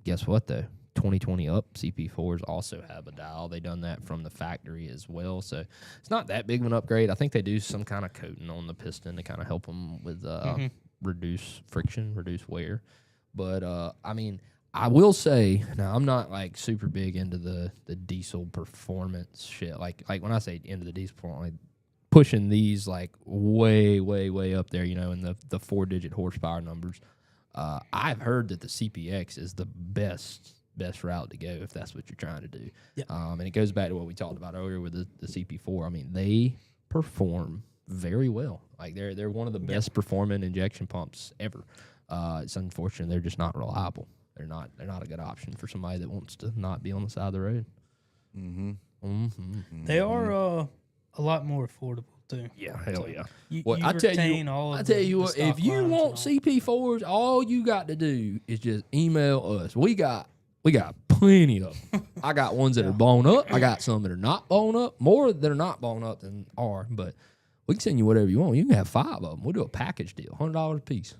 Guess what, though? 2020 up, CP4s also have a dial. They done that from the factory as well. So it's not that big of an upgrade. I think they do some kind of coating on the piston to kind of help them with reduce friction, reduce wear. But, I mean, I will say, now I'm not like super big into the diesel performance shit. Like when I say into the diesel performance, like pushing these like way, way, way up there, you know, in the 4-digit horsepower numbers. I've heard that the CPX is the best route to go if that's what you're trying to do. Yeah. And it goes back to what we talked about earlier with the CP4. I mean, they perform very well. Like they're one of the best performing injection pumps ever. It's unfortunate they're just not reliable. They're not a good option for somebody that wants to not be on the side of the road. They are a lot more affordable too. Yeah, hell yeah. You I tell retain you, all of I tell the you what, stock if you lines want and all. CP4s, all you got to do is just email us. We got plenty of them. I got ones that are blown up. I got some that are not blown up. More that are not blown up than are, but we can send you whatever you want. You can have 5 of them. We'll do a package deal, $100 a piece.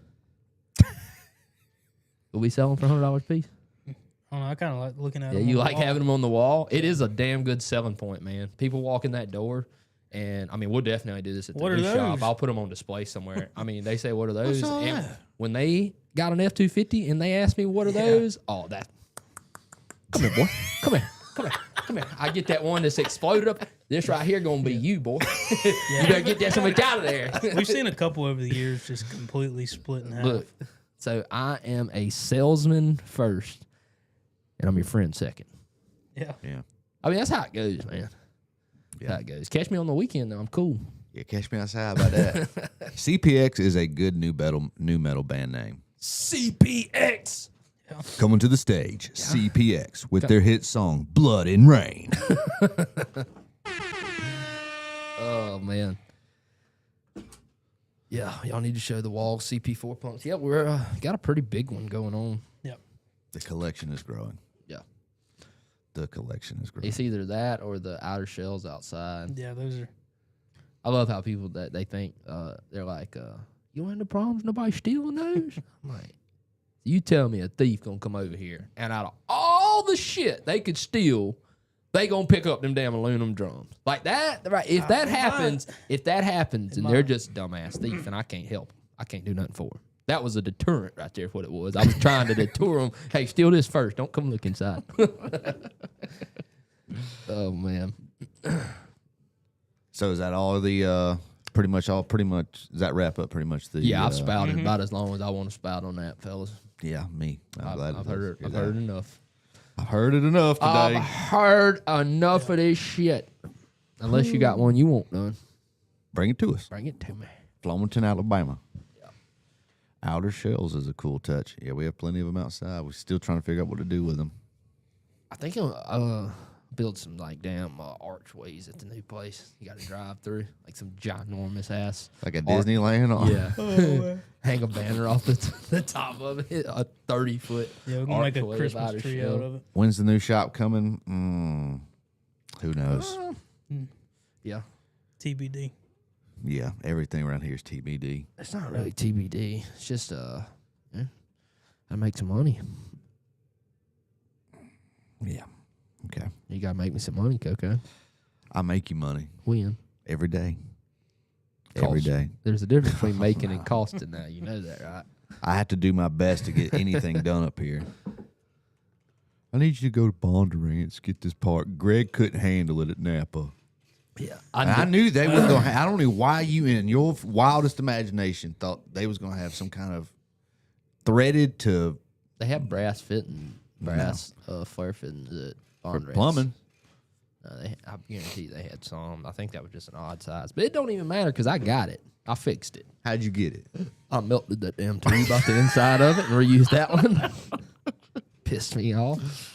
Will we sell them for $100 a piece? I don't know, I kind of like looking at Yeah, them. you on the like wall. having them on the wall? It is a damn good selling point, man. People walk in that door, and I mean, we'll definitely do this at the What are new those? shop. I'll put them on display somewhere. I mean, they say, "What are those?" all And that? when they got an F-250 and they asked me, "What are those?" Oh, that. Come here, boy. Come here. Come here. Come here. I get that one that's exploded up. This right here gonna be you, boy. You better get that something out of there. We've seen a couple over the years just completely split in half. Look, so I am a salesman first, and I'm your friend second. Yeah. Yeah. I mean, that's how it goes, man. Yeah. How it goes. Catch me on the weekend, though. I'm cool. Yeah, catch me outside about that. CPX is a good new metal band name. CPX. Coming to the stage, CPX with their hit song "Blood and Rain." Oh man. Yeah, y'all need to show the wall CP4 pumps. Yeah, we're got a pretty big one going on. Yep. The collection is growing. Yeah, The collection is growing. it's either that or the outer shells outside. Yeah, those are. I love how people that they think they're like, you want no problems? Nobody stealing those? I'm like, you tell me a thief gonna come over here and out of all the shit they could steal, they gonna pick up them damn aluminum drums like that, right? If that happens, and they're just dumbass thief, and I can't help them, I can't do nothing for them. That was a deterrent right there. What it was, I was trying to deter them. Hey, steal this first. Don't come look inside. Oh man. So is that all the pretty much? Does that wrap up pretty much the? Yeah, I've spouted about as long as I want to spout on that, fellas. Yeah, me. I'm glad I've to heard it. hear I've that. heard enough. I've heard it enough today. I've heard enough of this shit. Unless you got one you want done, Bring it to us. bring it to me. Flomaton, Alabama. Outer shells is a cool touch. Yeah, we have plenty of them outside. We're still trying to figure out what to do with them. I think I'll build some like damn archways at the new place. You got to drive through like some ginormous ass. Like a Disneyland? Yeah. Hang a banner off the top of it. A 30-foot. Yeah, we can make a archway of Christmas outer tree shell. out of it. When's the new shop coming? Who knows? Yeah. TBD. Yeah, everything around here is TBD. It's not really TBD. It's just I make some money. Yeah. Okay. You gotta make me some money, Coco. I make you money When? every day. Every day. There's a difference between making and costing now. You know that, right? I have to do my best to get anything done up here. I need you to go to Bondurant's, get this part. Greg couldn't handle it at Napa. Yeah. I knew they were going to I don't know why you, in your wildest imagination, thought they was going to have some kind of threaded to They have brass flare fittings at for Bondurant's. plumbing. I guarantee they had some. I think that was just an odd size. But it don't even matter because I got it. I fixed it. How'd you get it? I melted that damn tube out the inside of it and reused that one. Pissed me off.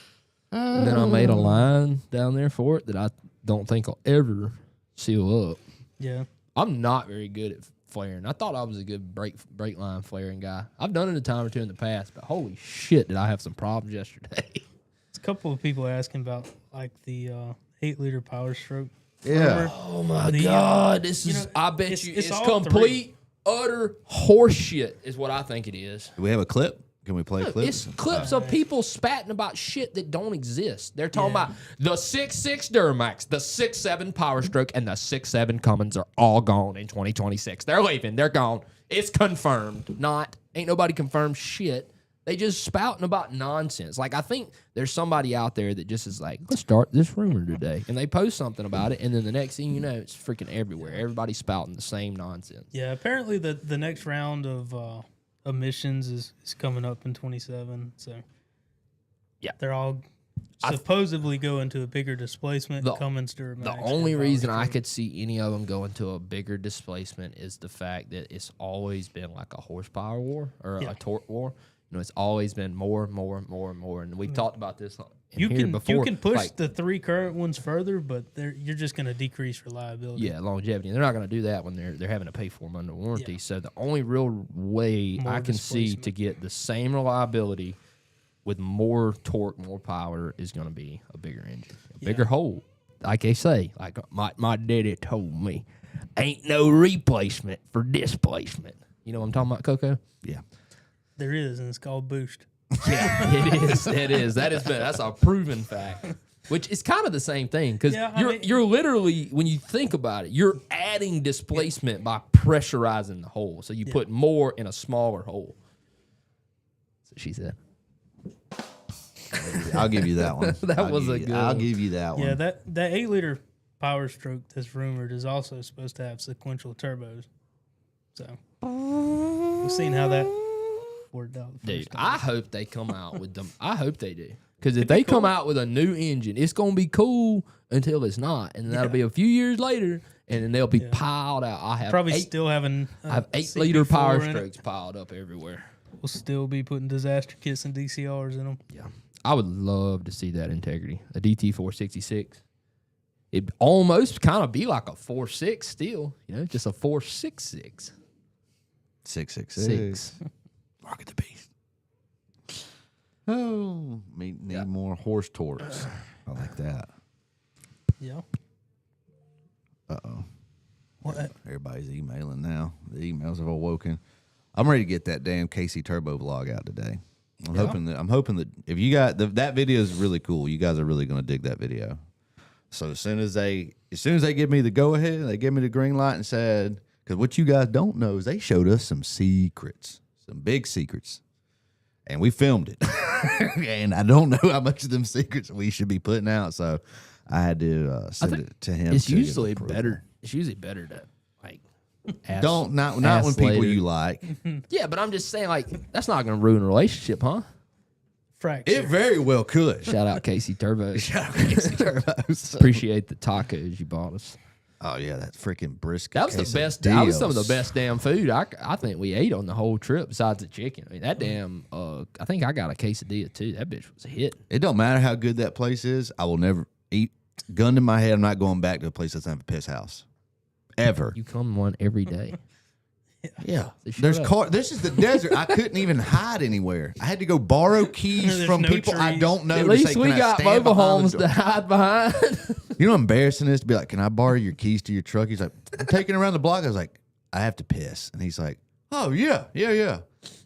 And then I made a line down there for it that I don't think will ever seal up. Yeah. I'm not very good at flaring. I thought I was a good brake line flaring guy. I've done it a time or two in the past, but holy shit, did I have some problems yesterday. There's a couple of people asking about like the 8-liter PowerStroke. Yeah. Oh my God. This is, I bet it's all complete, utter horseshit is what I think it is. Do we have a clip? Can we play a clip? It's clips of people spatting about shit that don't exist. They're talking about the 6.6 Duramax, the 6.7 PowerStroke, and the 6.7 Cummins are all gone in 2026. They're leaving. They're gone. It's confirmed. Ain't nobody confirmed shit. They just spouting about nonsense. Like, I think there's somebody out there that just is like, let's start this rumor today. And they post something about it, and then the next thing you know, it's freaking everywhere. Everybody's spouting the same nonsense. Yeah, apparently the next round of emissions is coming up in 27. So, yeah. They're all supposedly going to a bigger displacement. Cummins, Duramax. The only reason I could see any of them going to a bigger displacement is the fact that it's always been like a horsepower war or a torque war. You know, it's always been more. And we've talked about this before. You can push the 3 current ones further, but you're just going to decrease reliability. Yeah, longevity. And they're not going to do that when they're having to pay for them under warranty. Yeah. So the only real way I can see to get the same reliability with more torque, more power is going to be a bigger engine, a bigger hole. Like they say, like my daddy told me, ain't no replacement for displacement. You know what I'm talking about, Coco? Yeah. There is, and it's called Boost. Yeah, it is. It is. That's a proven fact. Which is kind of the same thing because you're literally, when you think about it, you're adding displacement by pressurizing the hole. So you put more in a smaller hole. So she said. I'll give you that one. I'll give you that one. Yeah, that 8-liter PowerStroke that's rumored is also supposed to have sequential turbos. So we've seen how that worked out. Dude, I hope they come out with them. I hope they do. Because if they come out with a new engine, it's going to be cool until it's not. And that'll be a few years later, and then they'll be piled out. I have probably still having I have 8-liter PowerStrokes piled up everywhere. We'll still be putting disaster kits and DCRs in them. Yeah. I would love to see that integrity. A DT466. It'd almost kind of be like a 4.6 still. You know, just a 4.66. 666. Mark of the beast. Oh, need more horse torques. I like that. Yeah. Uh-oh. What? Everybody's emailing now. The emails have awoken. I'm ready to get that damn KC Turbo vlog out today. I'm hoping that if you got that video is really cool. You guys are really going to dig that video. So as soon as they give me the go ahead, they give me the green light and said, because what you guys don't know is they showed us some secrets, some big secrets, and we filmed it. And I don't know how much of them secrets we should be putting out, so I had to send it to him. It's usually better. It's usually better to like ask, not when people later. you like. Yeah, but I'm just saying, like, that's not going to ruin a relationship, huh? Fracture. It very well could. Shout out Casey Turbo. Shout out KC Turbos. Appreciate the tacos you bought us. Oh yeah, that freaking brisket. That was the best. That was some of the best damn food I think we ate on the whole trip. Besides the chicken, I mean that damn. I think I got a quesadilla too. That bitch was a hit. It don't matter how good that place is. I will never eat. Gun to my head, I'm not going back to a place that's not a piss house. Ever. You come one every day. Yeah. There's car. This is the desert. I couldn't even hide anywhere. I had to go borrow keys from people trees. I don't know. At to least say, we "Can I got stand mobile behind the homes door?" to hide behind. You know how embarrassing it is to be like, "Can I borrow your keys to your truck?" He's like, "I'm taking around the block." I was like, "I have to piss," and he's like, "Oh yeah."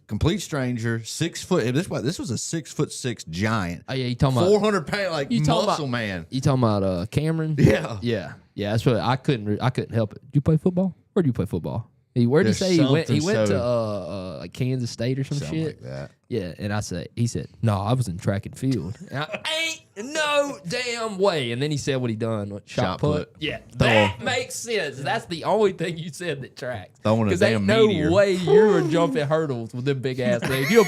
complete stranger, 6 foot. This was a 6'6" giant. Oh yeah, you talking about 400-pound like you talking muscle about, man. You talking about Cameron? Yeah. Yeah. That's what I couldn't help it. Do you play football? Where do you play football? Where did he say he went? He went to like Kansas State or some Something shit. like that. Yeah, and he said, no, I was in track and field. And ain't no damn way. And then he said what he done. Shot put. Yeah, that makes sense. That's the only thing you said that tracks. Throwing a damn ain't meteor. no way you were jumping hurdles with them big ass legs. You'll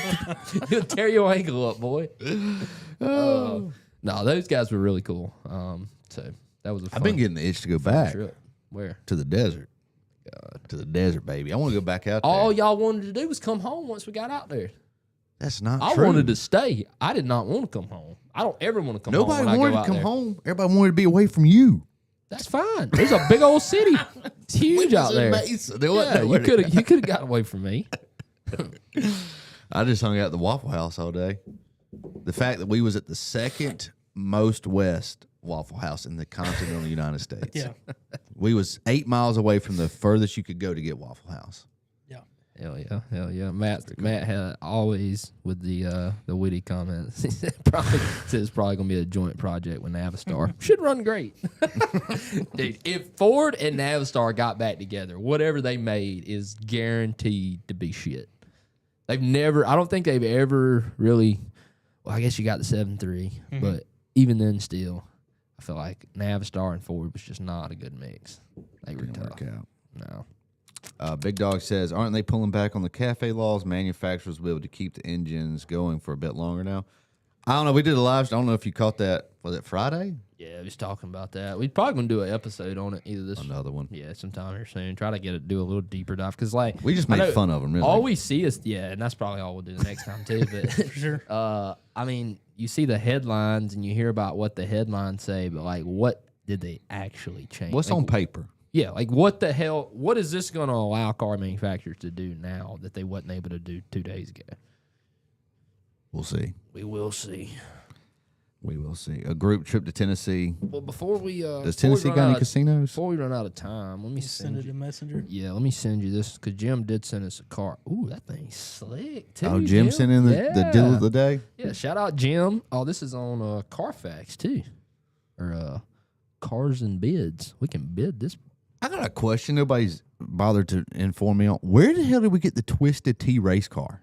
tear your ankle up, boy. No, those guys were really cool. So that was a fun, I've been getting the itch to go back trip. Where? to the desert. To the desert, baby. I want to go back out there. All y'all wanted to do was come home once we got out there. That's not I true. wanted to stay. I did not want to come home. I don't ever want to come home. Nobody when wanted I go to come out there. home. Everybody wanted to be away from you. That's fine. There's a big old city. It's huge out there. Yeah, you could have got away from me. I just hung out at the Waffle House all day. The fact that we was at the second most west Waffle House in the continental United States. Yeah. We was 8 miles away from the furthest you could go to get Waffle House. Yeah. Hell yeah. Matt had always with the witty comments. He said it's probably gonna be a joint project with Navistar. Should run great. Dude, if Ford and Navistar got back together, whatever they made is guaranteed to be shit. I don't think they've ever really, well, I guess you got the 7.3, but even then still, I feel like Navistar and Ford was just not a good mix. They were tough. Work out. No. Big Dog says, aren't they pulling back on the CAFE laws? Manufacturers will be able to keep the engines going for a bit longer now. I don't know. We did a live. I don't know if you caught that. Was it Friday? Yeah, we was talking about that. We're probably gonna do an episode on it either this. Another one. Yeah, sometime here soon. Try to do a little deeper dive because like We just made fun of them. Really. All we see is and that's probably all we'll do the next time too. But For sure. I mean, you see the headlines and you hear about what the headlines say, but like, what did they actually change? What's like, on paper? Yeah, like what the hell? What is this going to allow car manufacturers to do now that they wasn't able to do 2 days ago? We'll see. We will see. We will see. A group trip to Tennessee. Well, before we Does Tennessee got any casinos? Before we run out of time, let me Send it you. a messenger. Yeah, let me send you this because Jim did send us a car. Ooh, that thing's slick too. Oh, Jim sent in the deal of the day. Yeah, shout out Jim. Oh, this is on Carfax too, or Cars and Bids. We can bid this. I got a question. Nobody's bothered to inform me on. Where the hell did we get the Twisted T race car?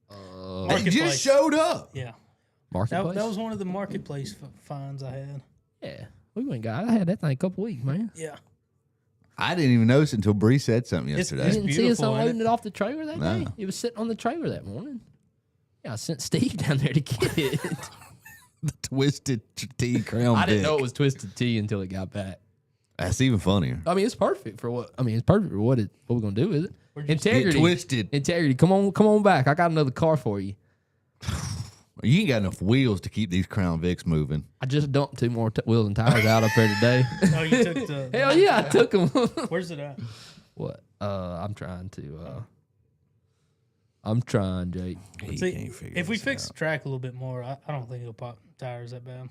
It Marketplace. just showed up. Yeah. Marketplace. That was one of the marketplace finds I had. Yeah, we went got. I had that thing a couple weeks, man. Yeah. I didn't even notice until Bree said something yesterday. You didn't see us beautiful, ain't unloading it off the trailer that No. day? It was sitting on the trailer that morning. Yeah, I sent Steve down there to get it. The Twisted T Crown I didn't Vic. know it was Twisted T until it got back. That's even funnier. I mean, it's perfect for what what we're gonna do with it. Integrity, Get twisted. integrity. Come on back. I got another car for you. You ain't got enough wheels to keep these Crown Vics moving. I just dumped 2 more wheels and tires out up there today. Oh, you took the. Hell yeah, I took them. Where's it at? What? I'm trying to. I'm trying, Jake. He See, can't figure if we this fix out. the track a little bit more, I don't think it'll pop tires that bad.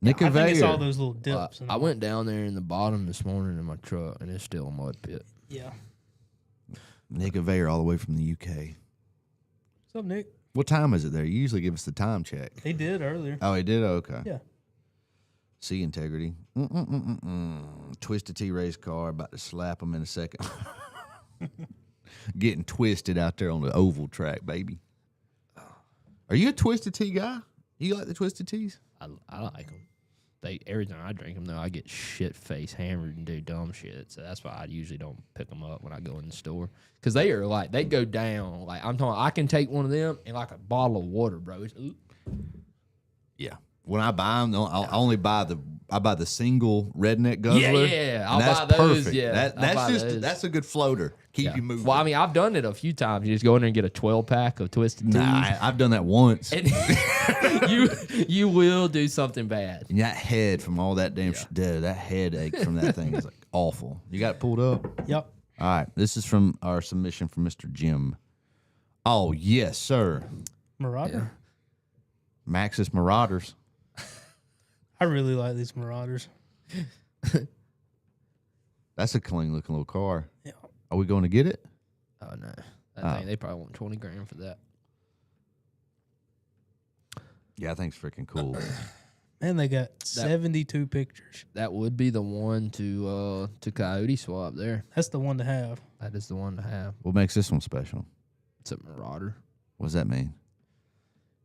Nick I think it's all Aveyer. those little dips. I went down there in the bottom this morning in my truck, and it's still a mud pit. Yeah. Nick Aveyer all the way from the UK. What's up, Nick? What time is it there? You usually give us the time check. He did earlier. Oh, he did? Okay. Yeah. See integrity. Twisted T race car. About to slap him in a second. Getting twisted out there on the oval track, baby. Are you a Twisted T guy? You like the Twisted Ts? I like them. Every time I drink them, though, I get shit face hammered and do dumb shit. So that's why I usually don't pick them up when I go in the store. Because they are like, they go down. Like, I'm talking, I can take one of them and like a bottle of water, bro. Yeah. When I buy them, I only buy the single redneck guzzler. Yeah. And I'll buy those. perfect. Yeah. That's a good floater. Keep you moving. Well, I mean, I've done it a few times. You just go in there and get a 12-pack of Twisted Teas. Nah, I've done that once. And you will do something bad. And that head from all that damn shit, that headache from that thing is like awful. You got it pulled up? Yep. All right. This is from our submission from Mr. Jim. Oh, yes, sir. Marauder. Maxis Marauders. I really like these Marauders. That's a clean looking little car. Yeah. Are we going to get it? Oh, no. That thing, they probably want $20,000 for that. Yeah, I think it's freaking cool. And they got 72 pictures. That would be the one to Coyote swap there. That's the one to have. That is the one to have. What makes this one special? It's a Marauder. What does that mean?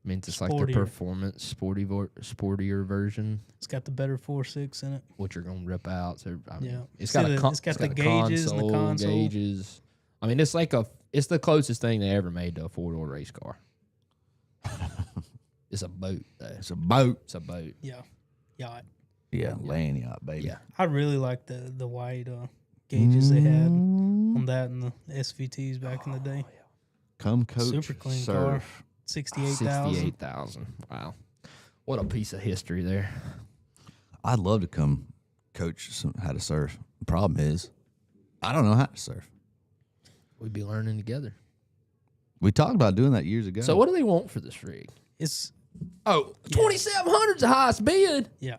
Means it's like Sportier. the performance sportier version, It's got the better 4.6 in it. which you're gonna rip out. So I mean, Yeah. it's See got it's got the gauges and the console. gauges. I mean, it's the closest thing they ever made to a 4-door race car. It's a boat, though. It's a boat. It's a boat. Yeah. Yacht. Yeah, land yacht, baby. Yeah. I really like the wide gauges they had on that and the SVTs back in the day. Come coach, Super clean car. surf. 68,000. 68,000. Wow. What a piece of history there. I'd love to come coach how to surf. The problem is, I don't know how to surf. We'd be learning together. We talked about doing that years ago. So what do they want for this rig? It's 2,700's the highest bid. yeah.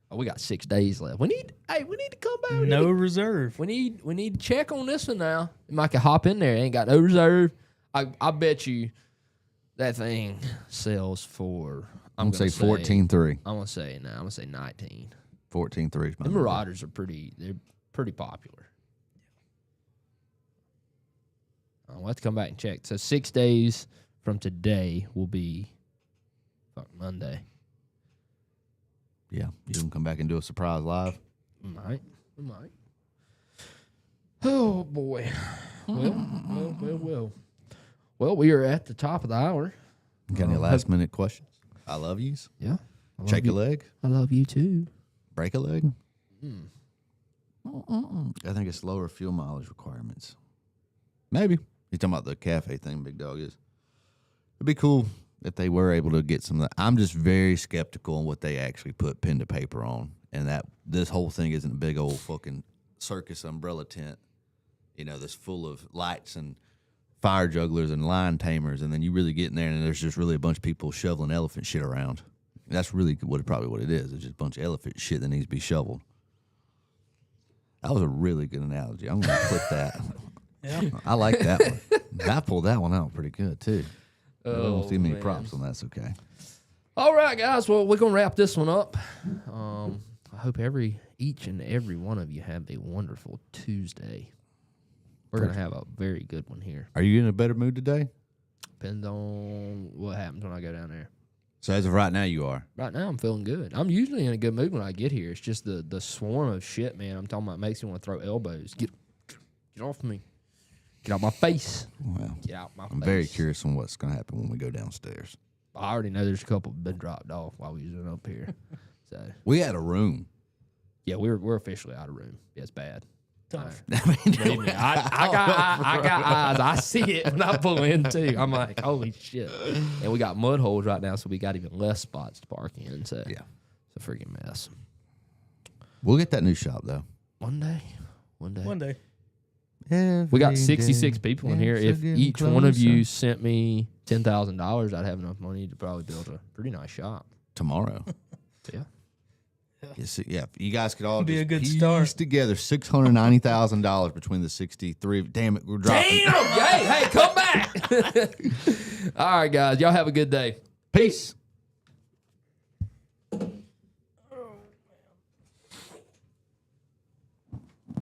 Oh, we got 6 days left. We need to come back. No reserve. We need to check on this one now. You might can hop in there. Ain't got no reserve. I bet you that thing sells for. I'm gonna say 14.3. I'm gonna say 19. 14.3. The Marauders are pretty popular. We'll have to come back and check. So 6 days from today will be Monday. Yeah, you can come back and do a surprise live. We might. Oh boy. Well. Well, we are at the top of the hour. Got any last minute questions? I love yous. Yeah. Shake a leg. I love you too. Break a leg. I think it's lower fuel mileage requirements. Maybe. You're talking about the cafe thing, Big Dog is. It'd be cool if they were able to get some of that. I'm just very skeptical on what they actually put pen to paper on, and that this whole thing isn't a big old fucking circus umbrella tent, that's full of lights and fire jugglers and lion tamers, and then you really get in there and there's just really a bunch of people shoveling elephant shit around. That's really probably what it is. It's just a bunch of elephant shit that needs to be shoveled. That was a really good analogy. I'm going to clip that. Yeah. I like that one. I pulled that one out pretty good, too. I don't see many man. props on that. That's okay. All right, guys. Well, we're gonna wrap this one up. I hope each and every one of you have a wonderful Tuesday. We're gonna have a very good one here. Are you in a better mood today? Depends on what happens when I go down there. So as of right now, you are. Right now, I'm feeling good. I'm usually in a good mood when I get here. It's just the swarm of shit, man. I'm talking about makes me want to throw elbows. Get off me. Get out my face. Well, Get out my face. I'm very curious on what's going to happen when we go downstairs. I already know there's a couple been dropped off while we was up here. So We had a room. yeah, we're officially out of room. Yeah, it's bad. Tough. Believe me, I got eyes. I see it when I pull in too. I'm like, holy shit! And we got mud holes right now, so we got even less spots to park in. So Yeah. it's a freaking mess. We'll get that new shop, though. One day. One day. We got 66 people in here. If each one of you sent me $10,000, I'd have enough money to probably build a pretty nice shop. Tomorrow. Yeah. Yeah, if you guys could all Be just a good piece start. together $690,000 between the 63. Damn it, we're dropping. Damn! Hey, come back! All right, guys. Y'all have a good day. Peace.